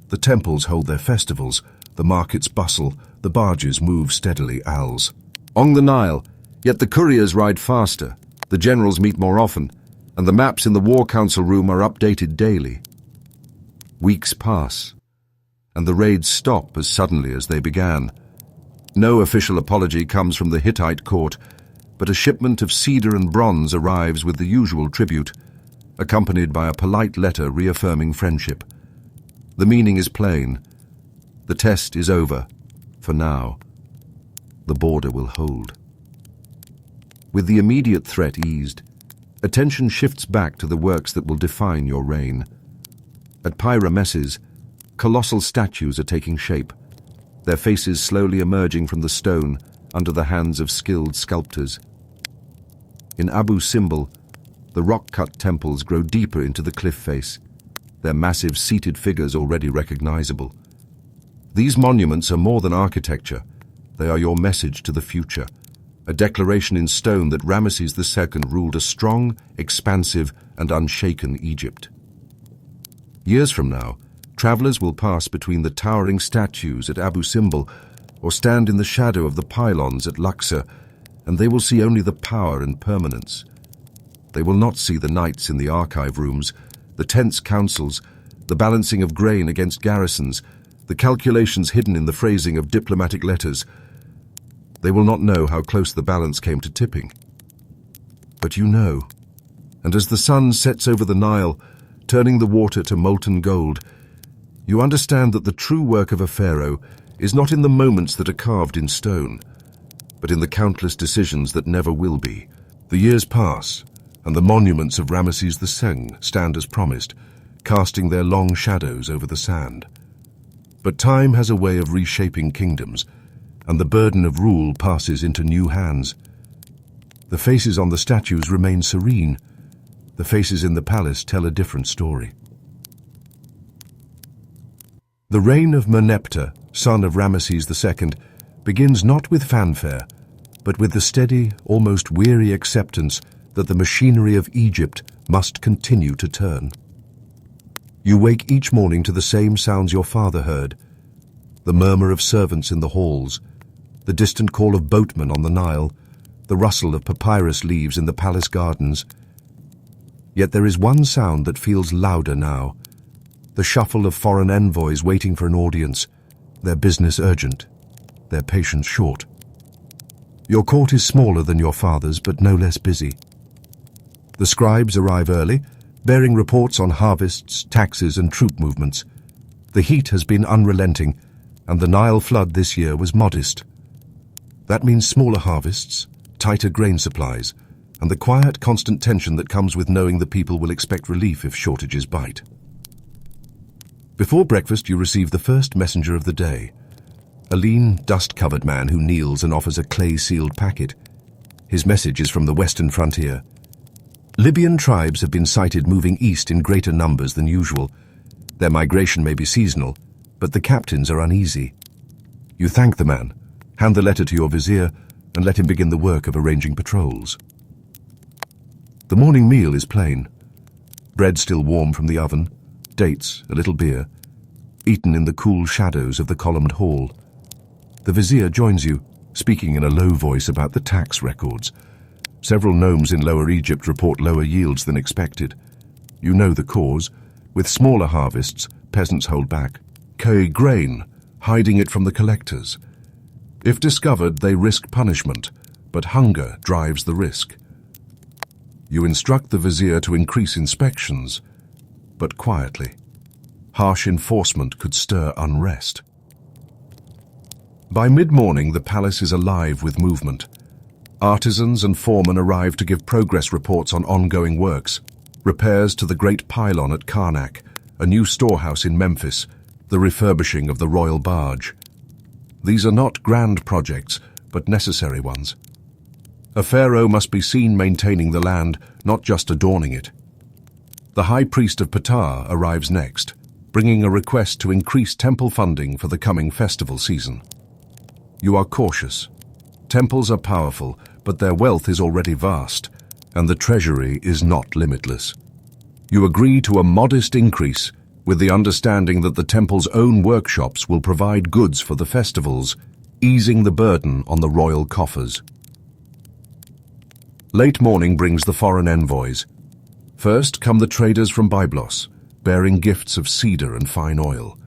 The temples hold their festivals, the markets bustle, the barges move steadily als. On the Nile, yet the couriers ride faster, the generals meet more often, and the maps in the War Council room are updated daily. Weeks pass, and the raids stop as suddenly as they began. No official apology comes from the Hittite court, but a shipment of cedar and bronze arrives with the usual tribute, accompanied by a polite letter reaffirming friendship. The meaning is plain. The test is over, for now. The border will hold. With the immediate threat eased, attention shifts back to the works that will define your reign. At Pyra-Messes, colossal statues are taking shape, their faces slowly emerging from the stone under the hands of skilled sculptors. In Abu Simbel, the rock-cut temples grow deeper into the cliff face, their massive seated figures already recognizable. These monuments are more than architecture. They are your message to the future, a declaration in stone that Ramesses II ruled a strong, expansive, and unshaken Egypt. Years from now, travelers will pass between the towering statues at Abu Simbel or stand in the shadow of the pylons at Luxor, and they will see only the power and permanence. They will not see the nights in the archive rooms, the tense councils, the balancing of grain against garrisons, the calculations hidden in the phrasing of diplomatic letters. They will not know how close the balance came to tipping. But you know, and as the sun sets over the Nile, turning the water to molten gold, you understand that the true work of a pharaoh is not in the moments that are carved in stone, but in the countless decisions that never will be. The years pass, and the monuments of Ramesses II stand as promised, casting their long shadows over the sand. But time has a way of reshaping kingdoms, and the burden of rule passes into new hands. The faces on the statues remain serene. The faces in the palace tell a different story. The reign of Merneptah, son of Ramesses II, begins not with fanfare, but with the steady, almost weary acceptance that the machinery of Egypt must continue to turn. You wake each morning to the same sounds your father heard: the murmur of servants in the halls, the distant call of boatmen on the Nile, the rustle of papyrus leaves in the palace gardens. Yet there is one sound that feels louder now: the shuffle of foreign envoys waiting for an audience, their business urgent, their patience short. Your court is smaller than your father's, but no less busy. The scribes arrive early, bearing reports on harvests, taxes, and troop movements. The heat has been unrelenting, and the Nile flood this year was modest. That means smaller harvests, tighter grain supplies, and the quiet, constant tension that comes with knowing the people will expect relief if shortages bite. Before breakfast, you receive the first messenger of the day, a lean, dust-covered man who kneels and offers a clay-sealed packet. His message is from the western frontier. Libyan tribes have been sighted moving east in greater numbers than usual. Their migration may be seasonal, but the captains are uneasy. You thank the man, hand the letter to your vizier, and let him begin the work of arranging patrols. The morning meal is plain. Bread still warm from the oven, dates, a little beer, eaten in the cool shadows of the columned hall. The vizier joins you, speaking in a low voice about the tax records. Several nomes in Lower Egypt report lower yields than expected. You know the cause. With smaller harvests, peasants hold back. Grain, hiding it from the collectors. If discovered, they risk punishment, but hunger drives the risk. You instruct the vizier to increase inspections, but quietly. Harsh enforcement could stir unrest. By mid-morning, the palace is alive with movement. Artisans and foremen arrive to give progress reports on ongoing works, repairs to the great pylon at Karnak, a new storehouse in Memphis, the refurbishing of the royal barge. These are not grand projects, but necessary ones. A pharaoh must be seen maintaining the land, not just adorning it. The high priest of Ptah arrives next, bringing a request to increase temple funding for the coming festival season. You are cautious. Temples are powerful, but their wealth is already vast, and the treasury is not limitless. You agree to a modest increase, with the understanding that the temple's own workshops will provide goods for the festivals, easing the burden on the royal coffers. Late morning brings the foreign envoys. First come the traders from Byblos, bearing gifts of cedar and fine oil.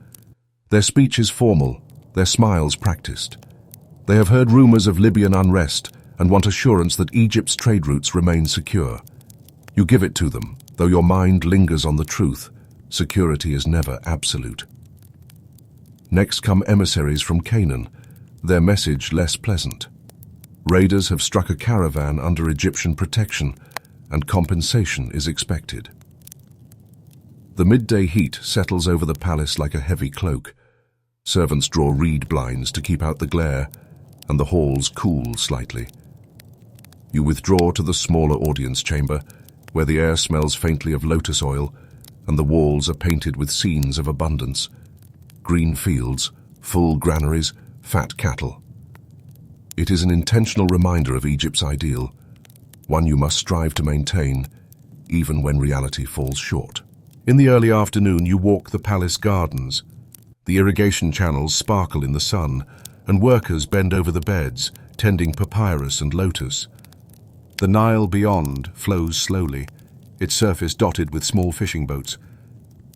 Their speech is formal, their smiles practiced. They have heard rumors of Libyan unrest and want assurance that Egypt's trade routes remain secure. You give it to them, though your mind lingers on the truth. Security is never absolute. Next come emissaries from Canaan, their message less pleasant. Raiders have struck a caravan under Egyptian protection, and compensation is expected. The midday heat settles over the palace like a heavy cloak. Servants draw reed blinds to keep out the glare, and the halls cool slightly. You withdraw to the smaller audience chamber, where the air smells faintly of lotus oil, and the walls are painted with scenes of abundance. Green fields, full granaries, fat cattle. It is an intentional reminder of Egypt's ideal, one you must strive to maintain, even when reality falls short. In the early afternoon, you walk the palace gardens. The irrigation channels sparkle in the sun, and workers bend over the beds, tending papyrus and lotus. The Nile beyond flows slowly, its surface dotted with small fishing boats.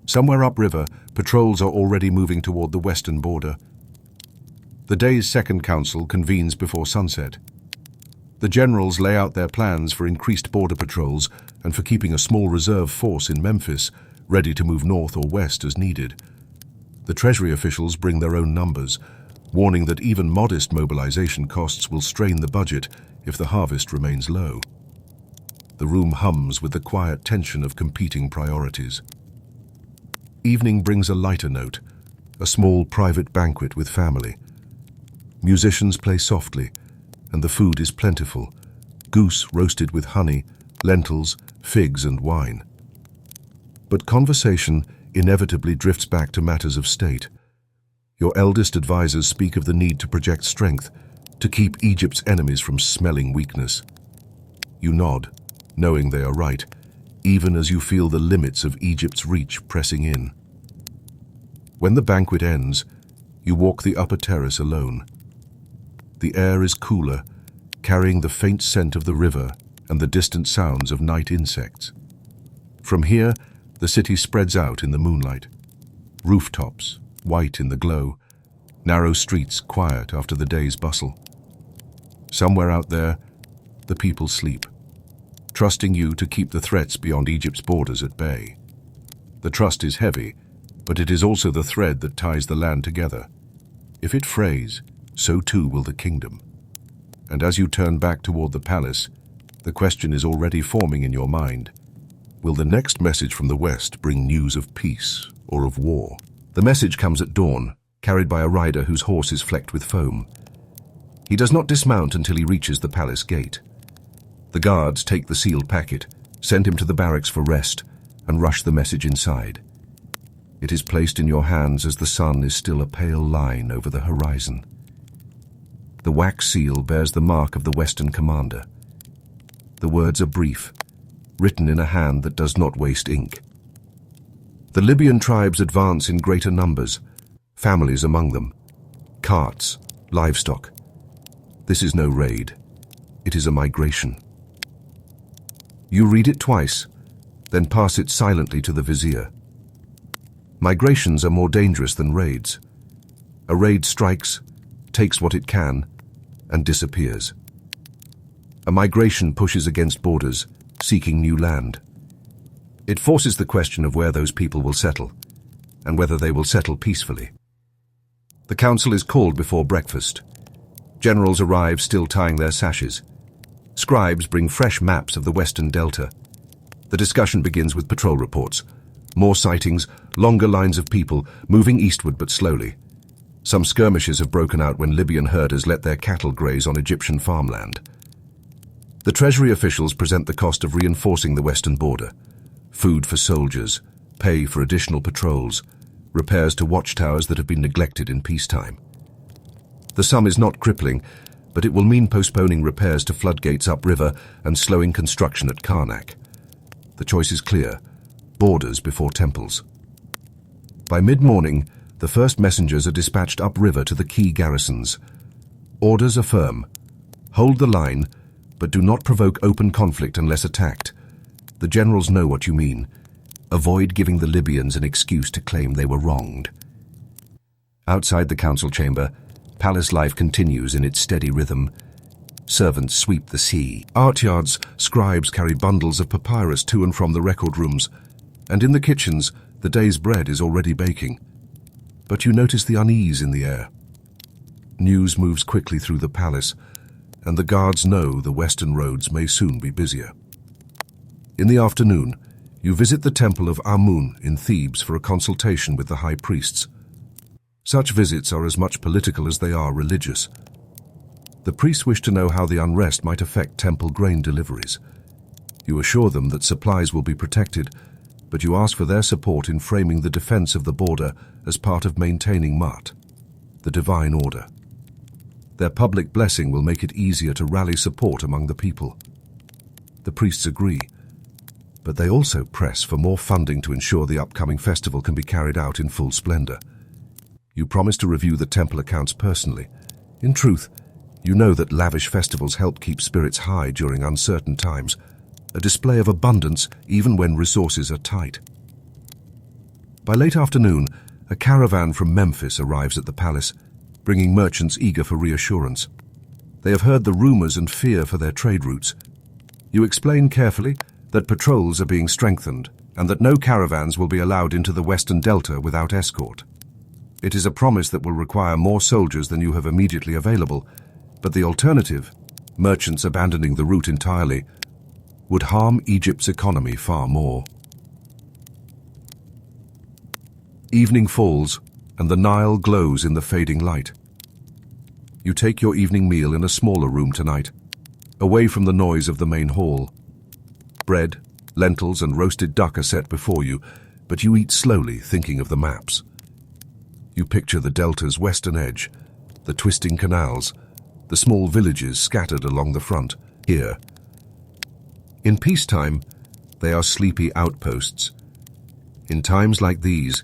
Somewhere upriver, patrols are already moving toward the western border. The day's second council convenes before sunset. The generals lay out their plans for increased border patrols and for keeping a small reserve force in Memphis, ready to move north or west as needed. The treasury officials bring their own numbers, warning that even modest mobilization costs will strain the budget if the harvest remains low. The room hums with the quiet tension of competing priorities. Evening brings a lighter note, a small private banquet with family. Musicians play softly, and the food is plentiful, goose roasted with honey, lentils, figs and wine. But conversation inevitably drifts back to matters of state. Your eldest advisors speak of the need to project strength, to keep Egypt's enemies from smelling weakness. You nod, knowing they are right, even as you feel the limits of Egypt's reach pressing in. When the banquet ends, you walk the upper terrace alone. The air is cooler, carrying the faint scent of the river and the distant sounds of night insects. From here, the city spreads out in the moonlight. Rooftops, white in the glow, narrow streets quiet after the day's bustle. Somewhere out there, the people sleep, trusting you to keep the threats beyond Egypt's borders at bay. The trust is heavy, but it is also the thread that ties the land together. If it frays, so too will the kingdom. And as you turn back toward the palace, the question is already forming in your mind. Will the next message from the west bring news of peace or of war? The message comes at dawn, carried by a rider whose horse is flecked with foam. He does not dismount until he reaches the palace gate. The guards take the sealed packet, send him to the barracks for rest, and rush the message inside. It is placed in your hands as the sun is still a pale line over the horizon. The wax seal bears the mark of the Western commander. The words are brief, written in a hand that does not waste ink. The Libyan tribes advance in greater numbers, families among them, carts, livestock. This is no raid. It is a migration. You read it twice, then pass it silently to the vizier. Migrations are more dangerous than raids. A raid strikes, takes what it can, and disappears. A migration pushes against borders, seeking new land. It forces the question of where those people will settle, and whether they will settle peacefully. The council is called before breakfast. Generals arrive still tying their sashes. Scribes bring fresh maps of the Western Delta. The discussion begins with patrol reports. More sightings, longer lines of people, moving eastward but slowly. Some skirmishes have broken out when Libyan herders let their cattle graze on Egyptian farmland. The treasury officials present the cost of reinforcing the western border. Food for soldiers, pay for additional patrols, repairs to watchtowers that have been neglected in peacetime. The sum is not crippling, but it will mean postponing repairs to floodgates upriver and slowing construction at Karnak. The choice is clear: borders before temples. By mid-morning, the first messengers are dispatched upriver to the key garrisons. Orders are firm: hold the line, but do not provoke open conflict unless attacked. The generals know what you mean. Avoid giving the Libyans an excuse to claim they were wronged. Outside the council chamber, palace life continues in its steady rhythm. Servants sweep the sea. Art yards, scribes carry bundles of papyrus to and from the record rooms, and in the kitchens, the day's bread is already baking. But you notice the unease in the air. News moves quickly through the palace, and the guards know the western roads may soon be busier. In the afternoon, you visit the temple of Amun in Thebes for a consultation with the high priests. Such visits are as much political as they are religious. The priests wish to know how the unrest might affect temple grain deliveries. You assure them that supplies will be protected, but you ask for their support in framing the defense of the border as part of maintaining Ma'at, the divine order. Their public blessing will make it easier to rally support among the people. The priests agree, but they also press for more funding to ensure the upcoming festival can be carried out in full splendor. You promise to review the temple accounts personally. In truth, you know that lavish festivals help keep spirits high during uncertain times, a display of abundance even when resources are tight. By late afternoon, a caravan from Memphis arrives at the palace, bringing merchants eager for reassurance. They have heard the rumors and fear for their trade routes. You explain carefully that patrols are being strengthened and that no caravans will be allowed into the Western Delta without escort. It is a promise that will require more soldiers than you have immediately available, but the alternative, merchants abandoning the route entirely, would harm Egypt's economy far more. Evening falls, and the Nile glows in the fading light. You take your evening meal in a smaller room tonight, away from the noise of the main hall. Bread, lentils, and roasted duck are set before you, but you eat slowly, thinking of the maps. You picture the delta's western edge, the twisting canals, the small villages scattered along the front, here. In peacetime, they are sleepy outposts. In times like these,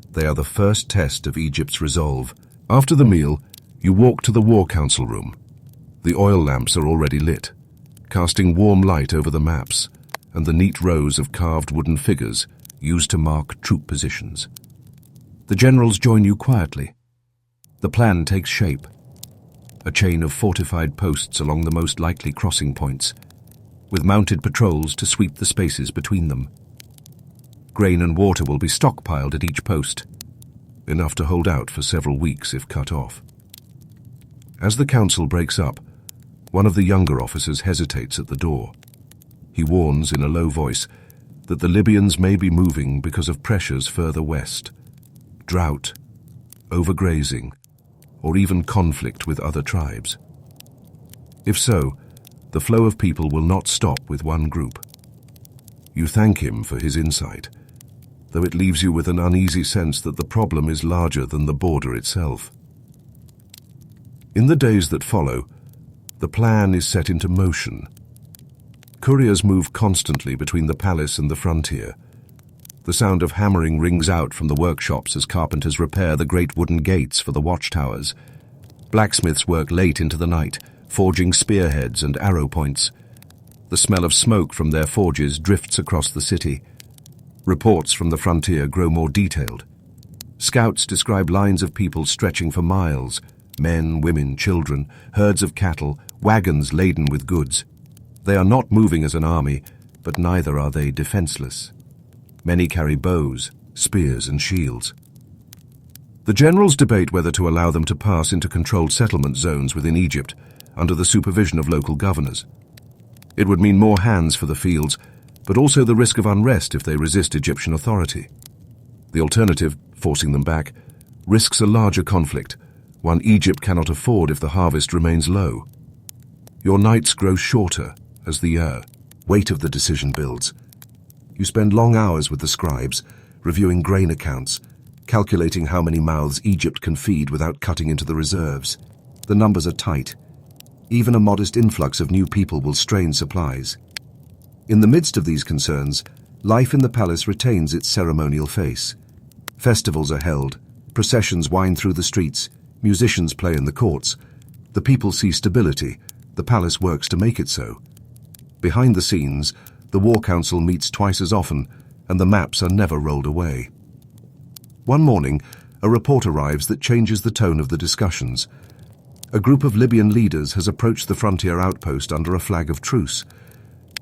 they are the first test of Egypt's resolve. After the meal, you walk to the War Council room. The oil lamps are already lit, casting warm light over the maps and the neat rows of carved wooden figures used to mark troop positions. The generals join you quietly. The plan takes shape. A chain of fortified posts along the most likely crossing points, with mounted patrols to sweep the spaces between them. Grain and water will be stockpiled at each post, enough to hold out for several weeks if cut off. As the council breaks up, one of the younger officers hesitates at the door. He warns in a low voice that the Libyans may be moving because of pressures further west. Drought, overgrazing, or even conflict with other tribes. If so, the flow of people will not stop with one group. You thank him for his insight, though it leaves you with an uneasy sense that the problem is larger than the border itself. In the days that follow, the plan is set into motion. Couriers move constantly between the palace and the frontier. The sound of hammering rings out from the workshops as carpenters repair the great wooden gates for the watchtowers. Blacksmiths work late into the night, forging spearheads and arrow points. The smell of smoke from their forges drifts across the city. Reports from the frontier grow more detailed. Scouts describe lines of people stretching for miles, men, women, children, herds of cattle, wagons laden with goods. They are not moving as an army, but neither are they defenseless. Many carry bows, spears, and shields. The generals debate whether to allow them to pass into controlled settlement zones within Egypt under the supervision of local governors. It would mean more hands for the fields, but also the risk of unrest if they resist Egyptian authority. The alternative, forcing them back, risks a larger conflict, one Egypt cannot afford if the harvest remains low. Your nights grow shorter as the weight of the decision builds. You spend long hours with the scribes, reviewing grain accounts, calculating how many mouths Egypt can feed without cutting into the reserves. The numbers are tight. Even a modest influx of new people will strain supplies. In the midst of these concerns, life in the palace retains its ceremonial face. Festivals are held, processions wind through the streets, musicians play in the courts. The people see stability, the palace works to make it so. Behind the scenes, the War Council meets twice as often, and the maps are never rolled away. One morning, a report arrives that changes the tone of the discussions. A group of Libyan leaders has approached the frontier outpost under a flag of truce.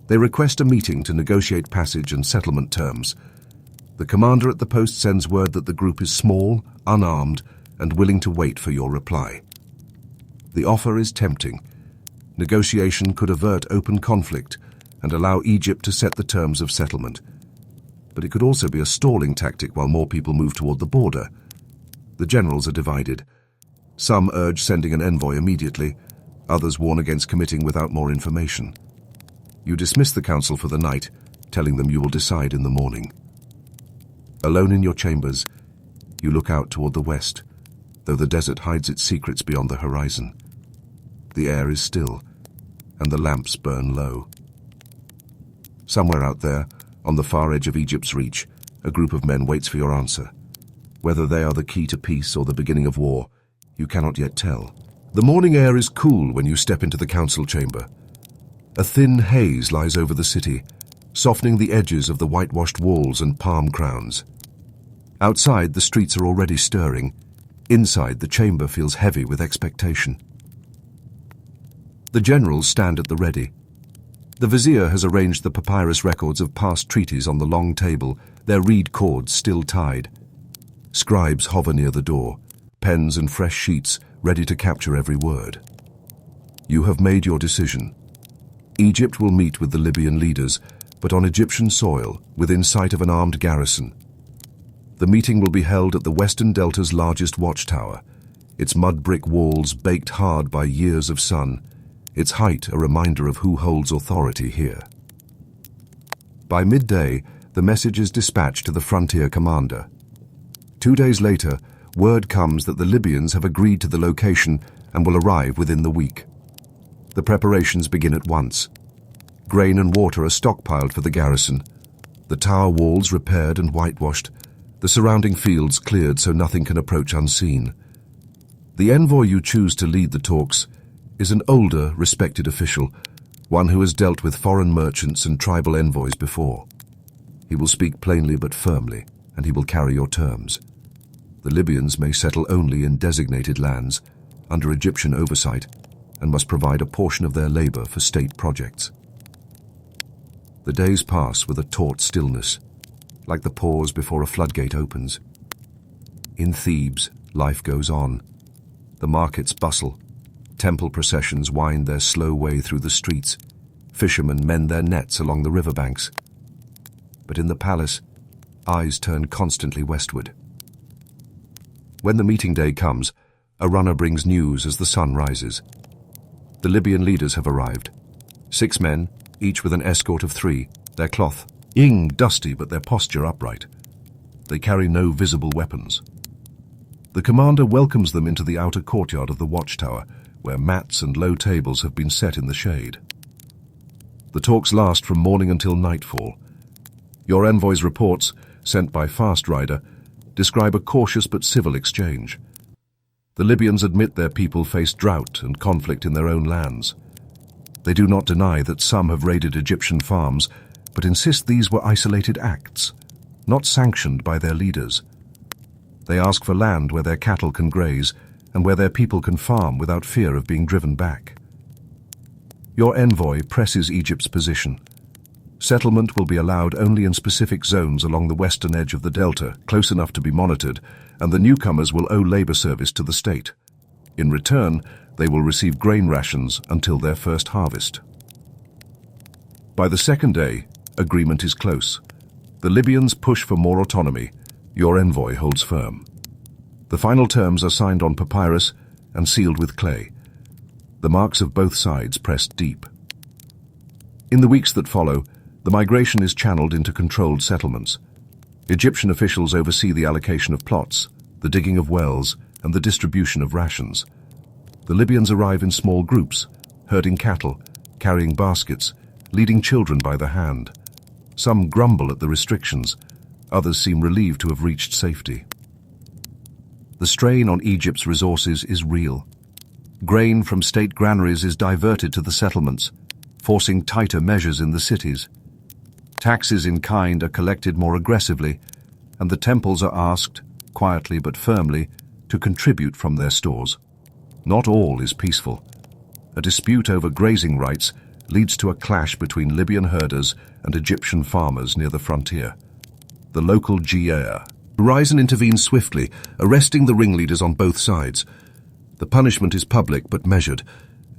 They request a meeting to negotiate passage and settlement terms. The commander at the post sends word that the group is small, unarmed, and willing to wait for your reply. The offer is tempting. Negotiation could avert open conflict and allow Egypt to set the terms of settlement. But it could also be a stalling tactic while more people move toward the border. The generals are divided. Some urge sending an envoy immediately, others warn against committing without more information. You dismiss the council for the night, telling them you will decide in the morning. Alone in your chambers, you look out toward the west, though the desert hides its secrets beyond the horizon. The air is still, and the lamps burn low. Somewhere out there, on the far edge of Egypt's reach, a group of men waits for your answer. Whether they are the key to peace or the beginning of war, you cannot yet tell. The morning air is cool when you step into the council chamber. A thin haze lies over the city, softening the edges of the whitewashed walls and palm crowns. Outside, the streets are already stirring. Inside, the chamber feels heavy with expectation. The generals stand at the ready. The vizier has arranged the papyrus records of past treaties on the long table, their reed cords still tied. Scribes hover near the door, pens and fresh sheets ready to capture every word. You have made your decision. Egypt will meet with the Libyan leaders, but on Egyptian soil, within sight of an armed garrison. The meeting will be held at the Western Delta's largest watchtower, its mud brick walls baked hard by years of sun, its height a reminder of who holds authority here. By midday, the message is dispatched to the frontier commander. 2 days later, word comes that the Libyans have agreed to the location and will arrive within the week. The preparations begin at once. Grain and water are stockpiled for the garrison, the tower walls repaired and whitewashed, the surrounding fields cleared so nothing can approach unseen. The envoy you choose to lead the talks is an older, respected official, one who has dealt with foreign merchants and tribal envoys before. He will speak plainly but firmly, and he will carry your terms. The Libyans may settle only in designated lands, under Egyptian oversight, and must provide a portion of their labor for state projects. The days pass with a taut stillness, like the pause before a floodgate opens. In Thebes, life goes on. The markets bustle. Temple processions wind their slow way through the streets. Fishermen mend their nets along the riverbanks. But in the palace, eyes turn constantly westward. When the meeting day comes, a runner brings news as the sun rises. The Libyan leaders have arrived. 6 men, each with an escort of 3, their cloth dusty but their posture upright. They carry no visible weapons. The commander welcomes them into the outer courtyard of the watchtower, where mats and low tables have been set in the shade. The talks last from morning until nightfall. Your envoy's reports, sent by Fast Rider, describe a cautious but civil exchange. The Libyans admit their people face drought and conflict in their own lands. They do not deny that some have raided Egyptian farms, but insist these were isolated acts, not sanctioned by their leaders. They ask for land where their cattle can graze and where their people can farm without fear of being driven back. Your envoy presses Egypt's position. Settlement will be allowed only in specific zones along the western edge of the delta, close enough to be monitored, and the newcomers will owe labor service to the state. In return, they will receive grain rations until their first harvest. By the second day, agreement is close. The Libyans push for more autonomy. Your envoy holds firm. The final terms are signed on papyrus and sealed with clay. The marks of both sides pressed deep. In the weeks that follow, the migration is channeled into controlled settlements. Egyptian officials oversee the allocation of plots, the digging of wells, and the distribution of rations. The Libyans arrive in small groups, herding cattle, carrying baskets, leading children by the hand. Some grumble at the restrictions, others seem relieved to have reached safety. The strain on Egypt's resources is real. Grain from state granaries is diverted to the settlements, forcing tighter measures in the cities. Taxes in kind are collected more aggressively, and the temples are asked, quietly but firmly, to contribute from their stores. Not all is peaceful. A dispute over grazing rights leads to a clash between Libyan herders and Egyptian farmers near the frontier. The local GR. Horizon intervenes swiftly, arresting the ringleaders on both sides. The punishment is public but measured,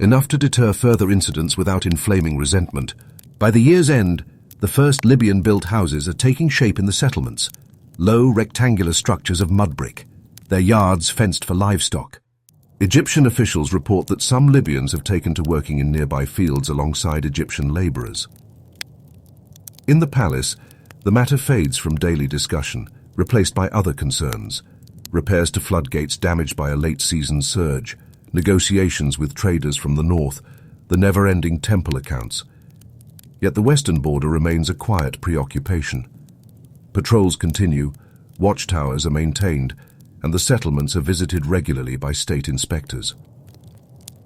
enough to deter further incidents without inflaming resentment. By the year's end, the first Libyan-built houses are taking shape in the settlements, low rectangular structures of mud brick, their yards fenced for livestock. Egyptian officials report that some Libyans have taken to working in nearby fields alongside Egyptian laborers. In the palace, the matter fades from daily discussion, replaced by other concerns: repairs to floodgates damaged by a late-season surge, negotiations with traders from the north, the never-ending temple accounts. Yet the western border remains a quiet preoccupation. Patrols continue, watchtowers are maintained, and the settlements are visited regularly by state inspectors.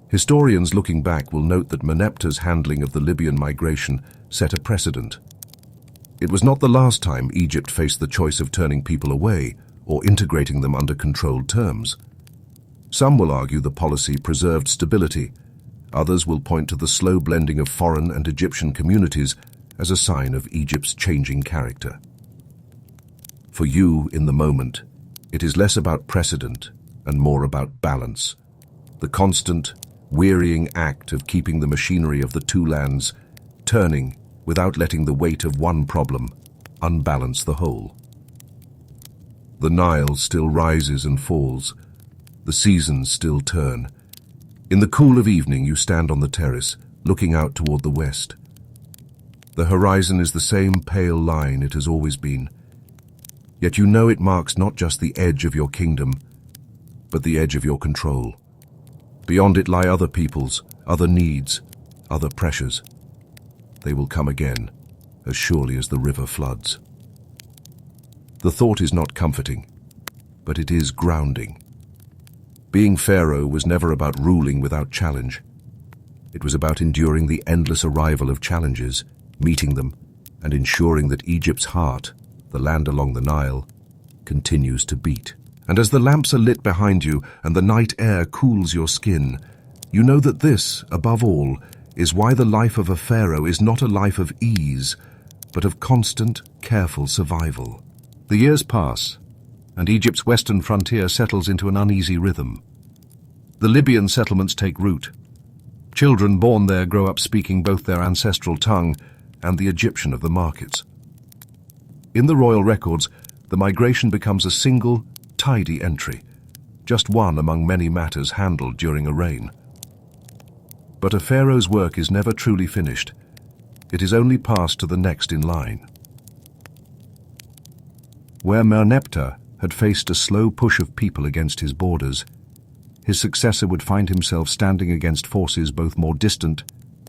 Historians looking back will note that Meneptah's handling of the Libyan migration set a precedent. It was not the last time Egypt faced the choice of turning people away or integrating them under controlled terms. Some will argue the policy preserved stability. Others will point to the slow blending of foreign and Egyptian communities as a sign of Egypt's changing character. For you, in the moment, it is less about precedent and more about balance. The constant, wearying act of keeping the machinery of the two lands turning without letting the weight of one problem unbalance the whole. The Nile still rises and falls. The seasons still turn. In the cool of evening, you stand on the terrace, looking out toward the west. The horizon is the same pale line it has always been. Yet you know it marks not just the edge of your kingdom, but the edge of your control. Beyond it lie other peoples, other needs, other pressures. They will come again, as surely as the river floods. The thought is not comforting, but it is grounding. Being Pharaoh was never about ruling without challenge. It was about enduring the endless arrival of challenges, meeting them, and ensuring that Egypt's heart, the land along the Nile, continues to beat. And as the lamps are lit behind you and the night air cools your skin, you know that this, above all, is why the life of a pharaoh is not a life of ease, but of constant, careful survival. The years pass, and Egypt's western frontier settles into an uneasy rhythm. The Libyan settlements take root. Children born there grow up speaking both their ancestral tongue and the Egyptian of the markets. In the royal records, the migration becomes a single, tidy entry, just one among many matters handled during a reign. But a pharaoh's work is never truly finished. It is only passed to the next in line. Where Meneptah had faced a slow push of people against his borders, his successor would find himself standing against forces both more distant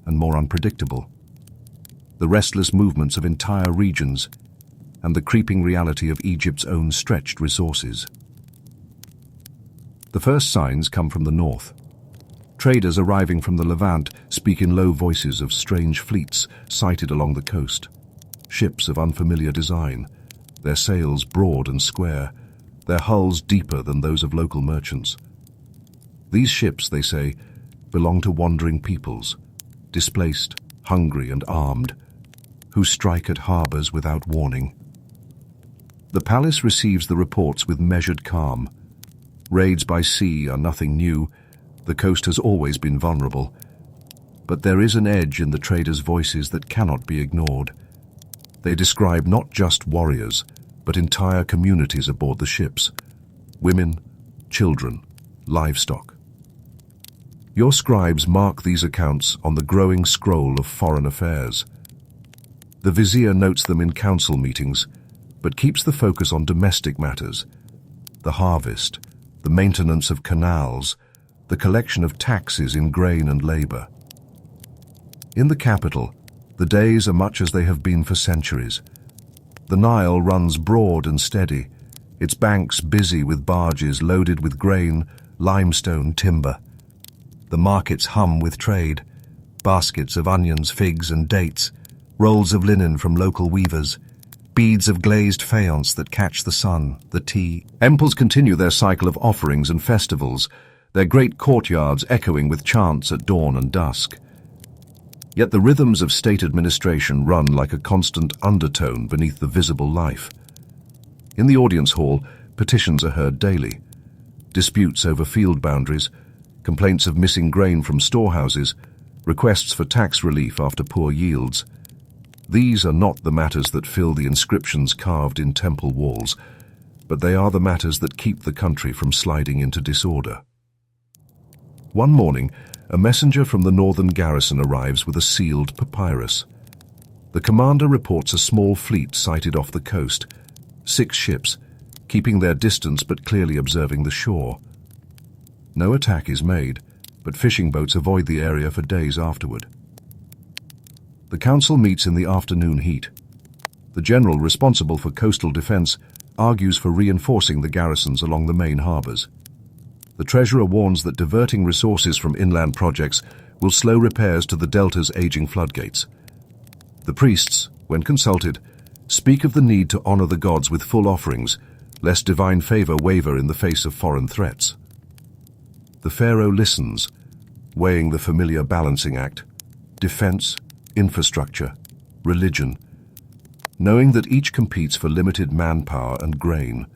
and more unpredictable. The restless movements of entire regions, and the creeping reality of Egypt's own stretched resources. The first signs come from the north. Traders arriving from the Levant speak in low voices of strange fleets sighted along the coast. Ships of unfamiliar design, their sails broad and square, their hulls deeper than those of local merchants. These ships, they say, belong to wandering peoples, displaced, hungry and armed, who strike at harbors without warning. The palace receives the reports with measured calm. Raids by sea are nothing new. The coast has always been vulnerable. But there is an edge in the traders' voices that cannot be ignored. They describe not just warriors, but entire communities aboard the ships. Women, children, livestock. Your scribes mark these accounts on the growing scroll of foreign affairs. The vizier notes them in council meetings, but keeps the focus on domestic matters: the harvest, the maintenance of canals, the collection of taxes in grain and labor. In the capital, the days are much as they have been for centuries. The Nile runs broad and steady, its banks busy with barges loaded with grain, limestone, timber. The markets hum with trade, baskets of onions, figs and dates, rolls of linen from local weavers, beads of glazed faience that catch the sun, the tea. Temples continue their cycle of offerings and festivals, their great courtyards echoing with chants at dawn and dusk. Yet the rhythms of state administration run like a constant undertone beneath the visible life. In the audience hall, petitions are heard daily. Disputes over field boundaries, complaints of missing grain from storehouses, requests for tax relief after poor yields. These are not the matters that fill the inscriptions carved in temple walls, but they are the matters that keep the country from sliding into disorder. One morning, a messenger from the northern garrison arrives with a sealed papyrus. The commander reports a small fleet sighted off the coast, 6 ships, keeping their distance but clearly observing the shore. No attack is made, but fishing boats avoid the area for days afterward. The council meets in the afternoon heat. The general responsible for coastal defense argues for reinforcing the garrisons along the main harbors. The treasurer warns that diverting resources from inland projects will slow repairs to the delta's aging floodgates. The priests, when consulted, speak of the need to honor the gods with full offerings, lest divine favor waver in the face of foreign threats. The pharaoh listens, weighing the familiar balancing act: defense, infrastructure, religion, knowing that each competes for limited manpower and grain.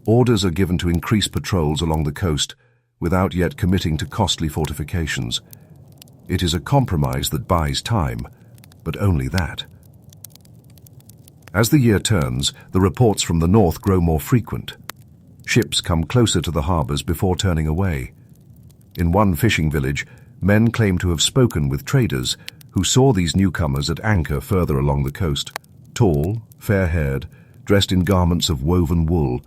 Orders are given to increase patrols along the coast without yet committing to costly fortifications. It is a compromise that buys time, but only that. As the year turns, the reports from the north grow more frequent. Ships come closer to the harbors before turning away. In one fishing village, men claim to have spoken with traders who saw these newcomers at anchor further along the coast, tall, fair-haired, dressed in garments of woven wool,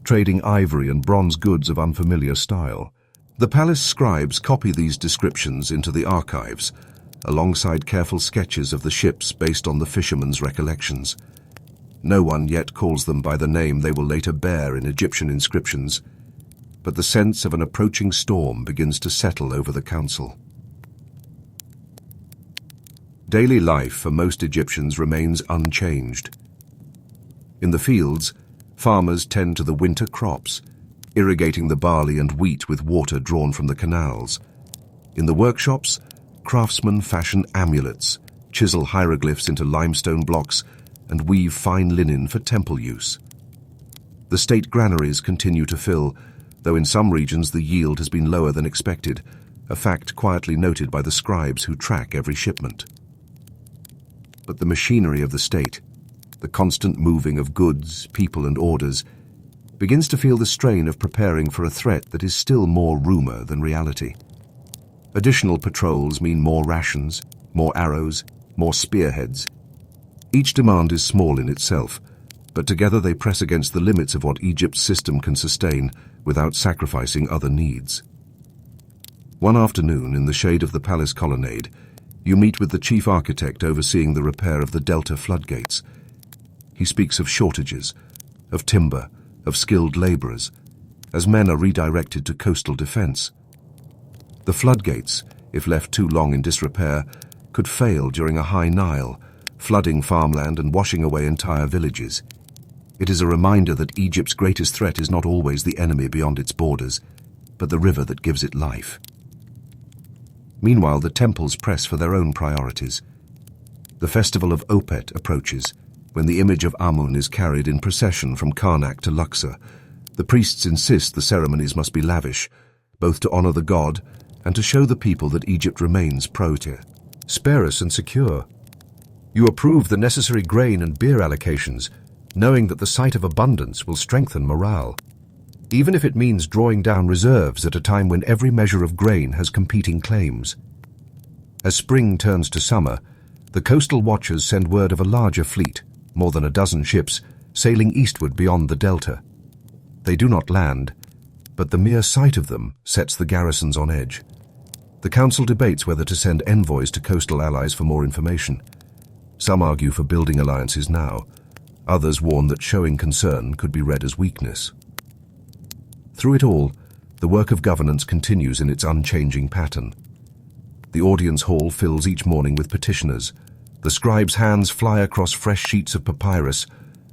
trading ivory and bronze goods of unfamiliar style. The palace scribes copy these descriptions into the archives, alongside careful sketches of the ships based on the fishermen's recollections. No one yet calls them by the name they will later bear in Egyptian inscriptions, but the sense of an approaching storm begins to settle over the council. Daily life for most Egyptians remains unchanged. In the fields, farmers tend to the winter crops, irrigating the barley and wheat with water drawn from the canals. In the workshops, craftsmen fashion amulets, chisel hieroglyphs into limestone blocks, and weave fine linen for temple use. The state granaries continue to fill, though in some regions the yield has been lower than expected, a fact quietly noted by the scribes who track every shipment. But the machinery of the state, the constant moving of goods, people and orders, begins to feel the strain of preparing for a threat that is still more rumor than reality. Additional patrols mean more rations, more arrows, more spearheads. Each demand is small in itself, but together they press against the limits of what Egypt's system can sustain without sacrificing other needs. One afternoon, in the shade of the palace colonnade, you meet with the chief architect overseeing the repair of the delta floodgates. he speaks of shortages, of timber, of skilled laborers, as men are redirected to coastal defense. The floodgates, if left too long in disrepair, could fail during a high Nile, flooding farmland and washing away entire villages. It is a reminder that Egypt's greatest threat is not always the enemy beyond its borders, but the river that gives it life. Meanwhile, the temples press for their own priorities. The festival of Opet approaches, when the image of Amun is carried in procession from Karnak to Luxor. The priests insist the ceremonies must be lavish, both to honor the god and to show the people that Egypt remains pro-tier, sparse and secure. You approve the necessary grain and beer allocations, knowing that the sight of abundance will strengthen morale, even if it means drawing down reserves at a time when every measure of grain has competing claims. As spring turns to summer, the coastal watchers send word of a larger fleet, more than a dozen ships, sailing eastward beyond the delta. They do not land, but the mere sight of them sets the garrisons on edge. The council debates whether to send envoys to coastal allies for more information. Some argue for building alliances now. Others warn that showing concern could be read as weakness. Through it all, the work of governance continues in its unchanging pattern. The audience hall fills each morning with petitioners. The scribes' hands fly across fresh sheets of papyrus,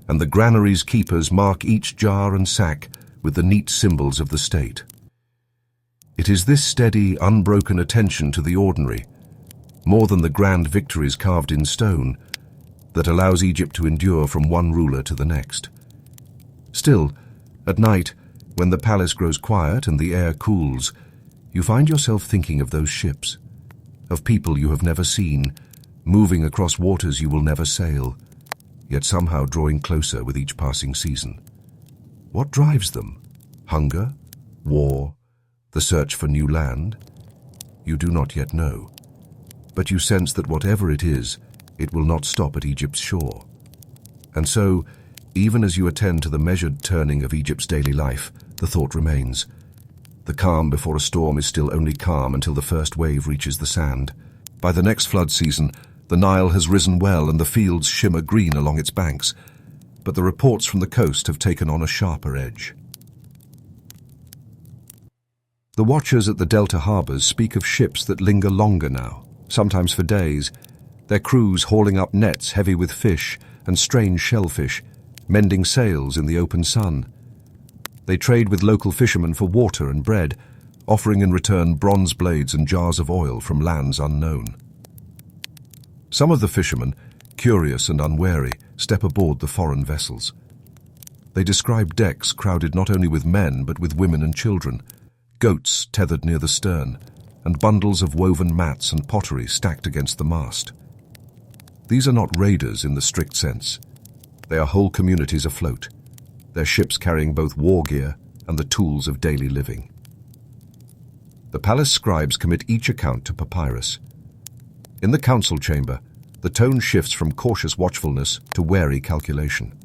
and the granary's keepers mark each jar and sack with the neat symbols of the state. It is this steady, unbroken attention to the ordinary, more than the grand victories carved in stone, that allows Egypt to endure from one ruler to the next. Still, at night, when the palace grows quiet and the air cools, you find yourself thinking of those ships, of people you have never seen, moving across waters you will never sail, yet somehow drawing closer with each passing season. What drives them? Hunger? War? The search for new land? You do not yet know, but you sense that whatever it is, it will not stop at Egypt's shore. And so, even as you attend to the measured turning of Egypt's daily life, the thought remains. The calm before a storm is still only calm until the first wave reaches the sand. By the next flood season, the Nile has risen well and the fields shimmer green along its banks, but the reports from the coast have taken on a sharper edge. The watchers at the Delta harbors speak of ships that linger longer now, sometimes for days, their crews hauling up nets heavy with fish and strange shellfish, mending sails in the open sun. They trade with local fishermen for water and bread, offering in return bronze blades and jars of oil from lands unknown. Some of the fishermen, curious and unwary, step aboard the foreign vessels. They describe decks crowded not only with men but with women and children, goats tethered near the stern, and bundles of woven mats and pottery stacked against the mast. These are not raiders in the strict sense. They are whole communities afloat, their ships carrying both war gear and the tools of daily living. The palace scribes commit each account to papyrus. In the council chamber, the tone shifts from cautious watchfulness to wary calculation.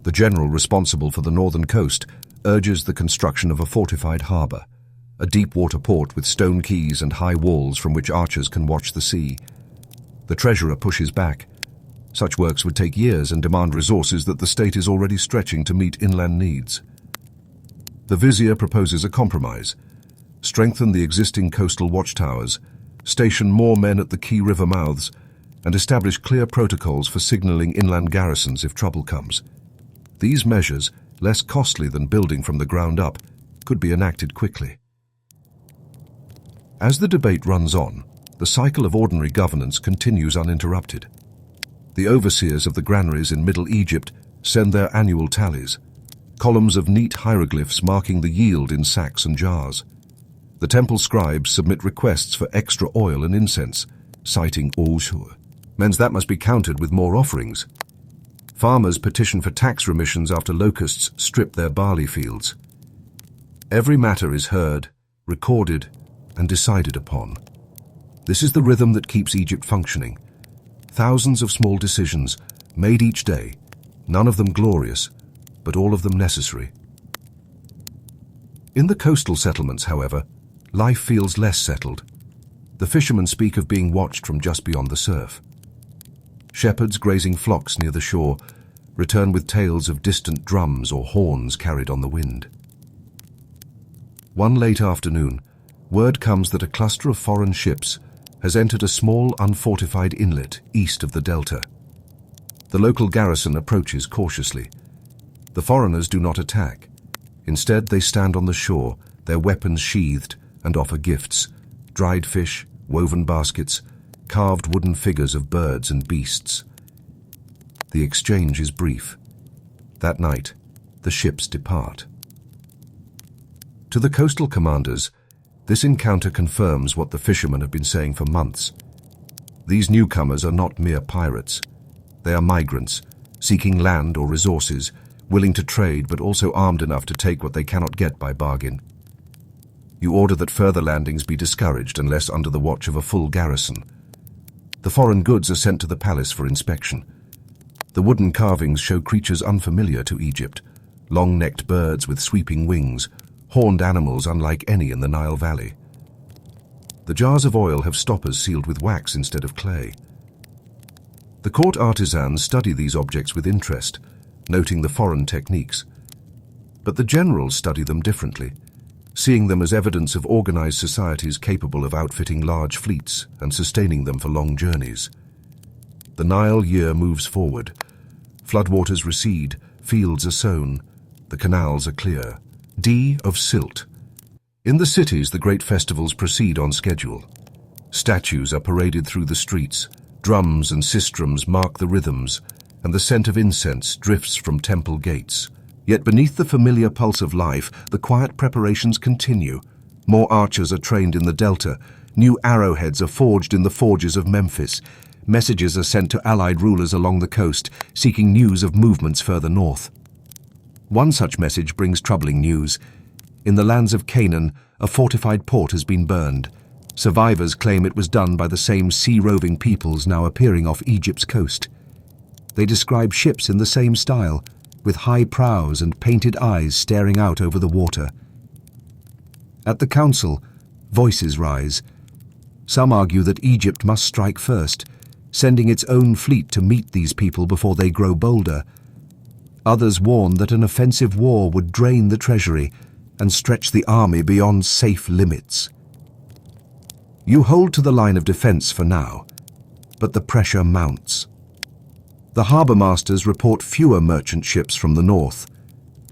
The general responsible for the northern coast urges the construction of a fortified harbour, a deep-water port with stone quays and high walls from which archers can watch the sea. The treasurer pushes back. Such works would take years and demand resources that the state is already stretching to meet inland needs. The vizier proposes a compromise: strengthen the existing coastal watchtowers, station more men at the key river mouths, and establish clear protocols for signalling inland garrisons if trouble comes. These measures, less costly than building from the ground up, could be enacted quickly. As the debate runs on, the cycle of ordinary governance continues uninterrupted. The overseers of the granaries in Middle Egypt send their annual tallies, columns of neat hieroglyphs marking the yield in sacks and jars. The temple scribes submit requests for extra oil and incense, citing Ushur. Means that must be countered with more offerings. Farmers petition for tax remissions after locusts strip their barley fields. Every matter is heard, recorded, and decided upon. This is the rhythm that keeps Egypt functioning. Thousands of small decisions, made each day, none of them glorious, but all of them necessary. In the coastal settlements, however, life feels less settled. The fishermen speak of being watched from just beyond the surf. Shepherds grazing flocks near the shore, return with tales of distant drums or horns carried on the wind. One late afternoon, word comes that a cluster of foreign ships has entered a small unfortified inlet east of the delta. The local garrison approaches cautiously. The foreigners do not attack. Instead, they stand on the shore, their weapons sheathed, and offer gifts: dried fish, woven baskets, carved wooden figures of birds and beasts. The exchange is brief. That night, the ships depart. To the coastal commanders, this encounter confirms what the fishermen have been saying for months. These newcomers are not mere pirates. They are migrants, seeking land or resources, willing to trade but also armed enough to take what they cannot get by bargain. You order that further landings be discouraged unless under the watch of a full garrison. The foreign goods are sent to the palace for inspection. The wooden carvings show creatures unfamiliar to Egypt: long-necked birds with sweeping wings, horned animals unlike any in the Nile Valley. The jars of oil have stoppers sealed with wax instead of clay. The court artisans study these objects with interest, noting the foreign techniques. But the generals study them differently, seeing them as evidence of organized societies capable of outfitting large fleets and sustaining them for long journeys. The Nile year moves forward. Floodwaters recede, fields are sown, the canals are clear. D of silt. In the cities, the great festivals proceed on schedule. Statues are paraded through the streets, drums and sistrums mark the rhythms, and the scent of incense drifts from temple gates. Yet beneath the familiar pulse of life, the quiet preparations continue. More archers are trained in the delta, new arrowheads are forged in the forges of Memphis. Messages are sent to allied rulers along the coast, seeking news of movements further north. One such message brings troubling news. In the lands of Canaan, a fortified port has been burned. Survivors claim it was done by the same sea-roving peoples now appearing off Egypt's coast. They describe ships in the same style, with high prows and painted eyes staring out over the water. At the council, voices rise. Some argue that Egypt must strike first, sending its own fleet to meet these people before they grow bolder. Others warn that an offensive war would drain the treasury and stretch the army beyond safe limits. You hold to the line of defense for now, but the pressure mounts. The harbour masters report fewer merchant ships from the north.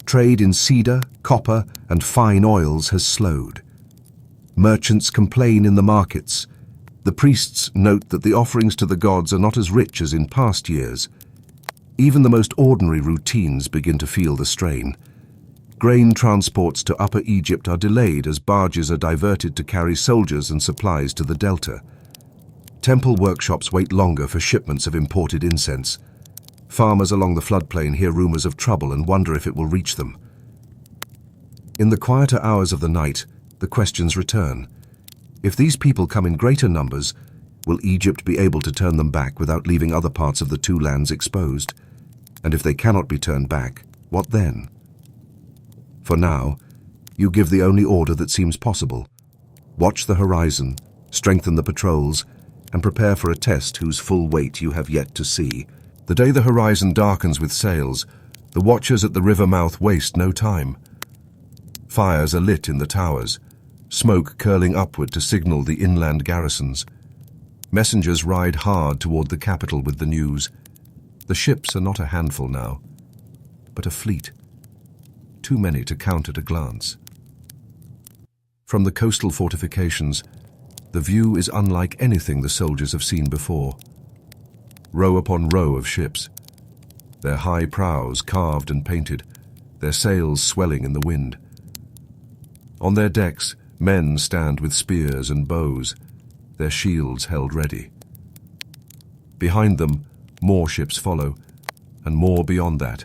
Trade in cedar, copper, and fine oils has slowed. Merchants complain in the markets. The priests note that the offerings to the gods are not as rich as in past years. Even the most ordinary routines begin to feel the strain. Grain transports to Upper Egypt are delayed as barges are diverted to carry soldiers and supplies to the delta. Temple workshops wait longer for shipments of imported incense. Farmers along the floodplain hear rumors of trouble and wonder if it will reach them. In the quieter hours of the night, the questions return. If these people come in greater numbers, will Egypt be able to turn them back without leaving other parts of the two lands exposed? And if they cannot be turned back, what then? For now, you give the only order that seems possible. Watch the horizon, strengthen the patrols, and prepare for a test whose full weight you have yet to see. The day the horizon darkens with sails, the watchers at the river mouth waste no time. Fires are lit in the towers, smoke curling upward to signal the inland garrisons. Messengers ride hard toward the capital with the news. The ships are not a handful now, but a fleet. Too many to count at a glance. From the coastal fortifications, the view is unlike anything the soldiers have seen before. Row upon row of ships, their high prows carved and painted, their sails swelling in the wind. On their decks, men stand with spears and bows, their shields held ready. Behind them, more ships follow, and more beyond that,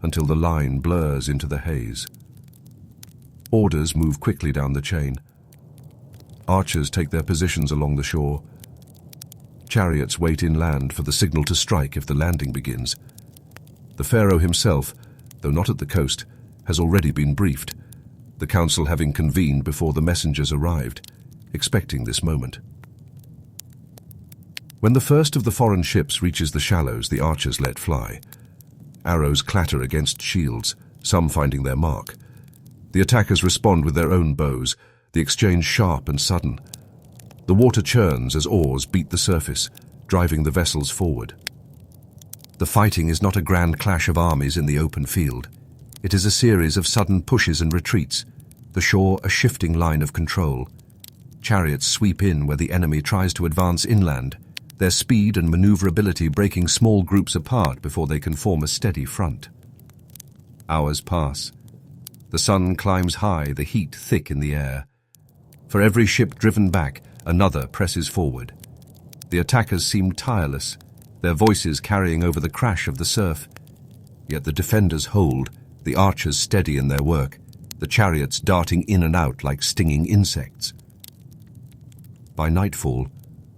until the line blurs into the haze. Orders move quickly down the chain. Archers take their positions along the shore. Chariots wait inland for the signal to strike if the landing begins. The pharaoh himself, though not at the coast, has already been briefed, the council having convened before the messengers arrived, expecting this moment. When the first of the foreign ships reaches the shallows, the archers let fly. Arrows clatter against shields, some finding their mark. The attackers respond with their own bows, the exchange sharp and sudden. The water churns as oars beat the surface, driving the vessels forward. The fighting is not a grand clash of armies in the open field. It is a series of sudden pushes and retreats, the shore a shifting line of control. Chariots sweep in where the enemy tries to advance inland, their speed and maneuverability breaking small groups apart before they can form a steady front. Hours pass. The sun climbs high, the heat thick in the air. For every ship driven back, another presses forward. The attackers seem tireless, their voices carrying over the crash of the surf. Yet the defenders hold, the archers steady in their work, the chariots darting in and out like stinging insects. By nightfall,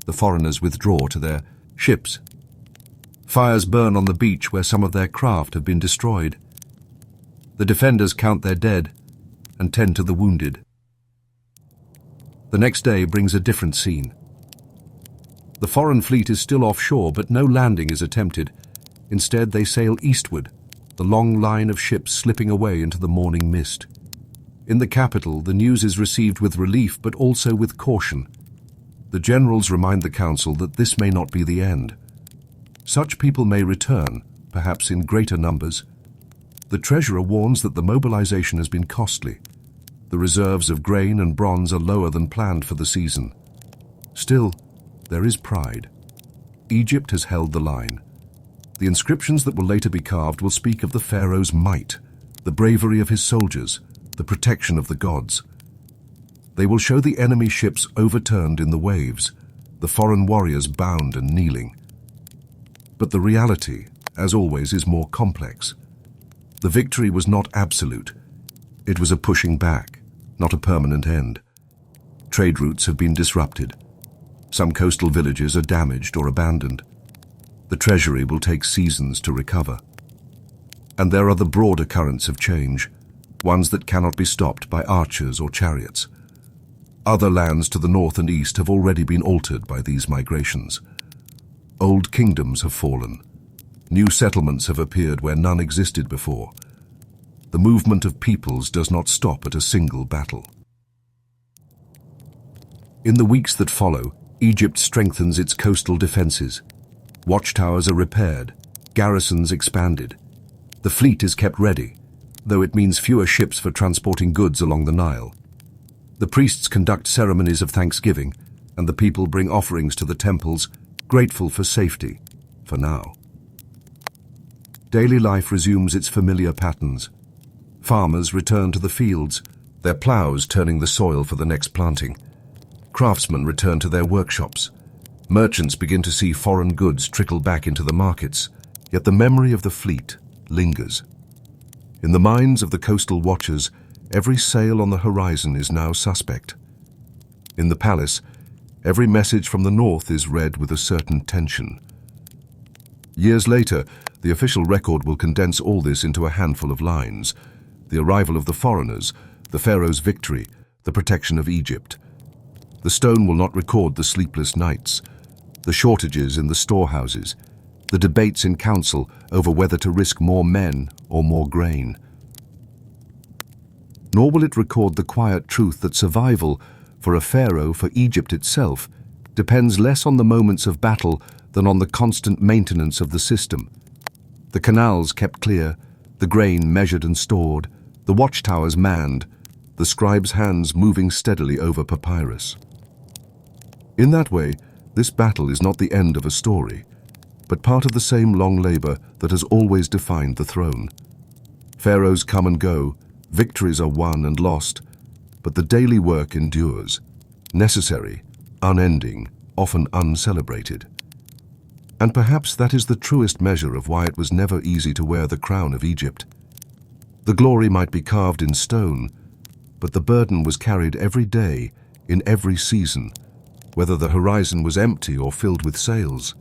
the foreigners withdraw to their ships. Fires burn on the beach where some of their craft have been destroyed. The defenders count their dead and tend to the wounded. The next day brings a different scene. The foreign fleet is still offshore, but no landing is attempted. Instead, they sail eastward, the long line of ships slipping away into the morning mist. In the capital, the news is received with relief, but also with caution. The generals remind the council that this may not be the end. Such people may return, perhaps in greater numbers. The treasurer warns that the mobilization has been costly. The reserves of grain and bronze are lower than planned for the season. Still, there is pride. Egypt has held the line. The inscriptions that will later be carved will speak of the pharaoh's might, the bravery of his soldiers, the protection of the gods. They will show the enemy ships overturned in the waves, the foreign warriors bound and kneeling. But the reality, as always, is more complex. The victory was not absolute. It was a pushing back, not a permanent end. Trade routes have been disrupted. Some coastal villages are damaged or abandoned. The treasury will take seasons to recover. And there are the broader currents of change, ones that cannot be stopped by archers or chariots. Other lands to the north and east have already been altered by these migrations. Old kingdoms have fallen. New settlements have appeared where none existed before. The movement of peoples does not stop at a single battle. In the weeks that follow, Egypt strengthens its coastal defenses. Watchtowers are repaired, garrisons expanded. The fleet is kept ready, though it means fewer ships for transporting goods along the Nile. The priests conduct ceremonies of thanksgiving, and the people bring offerings to the temples, grateful for safety, for now. Daily life resumes its familiar patterns. Farmers return to the fields, their plows turning the soil for the next planting. Craftsmen return to their workshops. Merchants begin to see foreign goods trickle back into the markets, yet the memory of the fleet lingers. In the minds of the coastal watchers, every sail on the horizon is now suspect. In the palace, every message from the north is read with a certain tension. Years later, the official record will condense all this into a handful of lines. The arrival of the foreigners, the pharaoh's victory, the protection of Egypt. The stone will not record the sleepless nights, the shortages in the storehouses, the debates in council over whether to risk more men or more grain. Nor will it record the quiet truth that survival, for a pharaoh, for Egypt itself, depends less on the moments of battle than on the constant maintenance of the system. The canals kept clear, the grain measured and stored, the watchtowers manned, the scribes' hands moving steadily over papyrus. In that way, this battle is not the end of a story, but part of the same long labor that has always defined the throne. Pharaohs come and go, victories are won and lost, but the daily work endures, necessary, unending, often uncelebrated. And perhaps that is the truest measure of why it was never easy to wear the crown of Egypt. The glory might be carved in stone, but the burden was carried every day, in every season, whether the horizon was empty or filled with sails.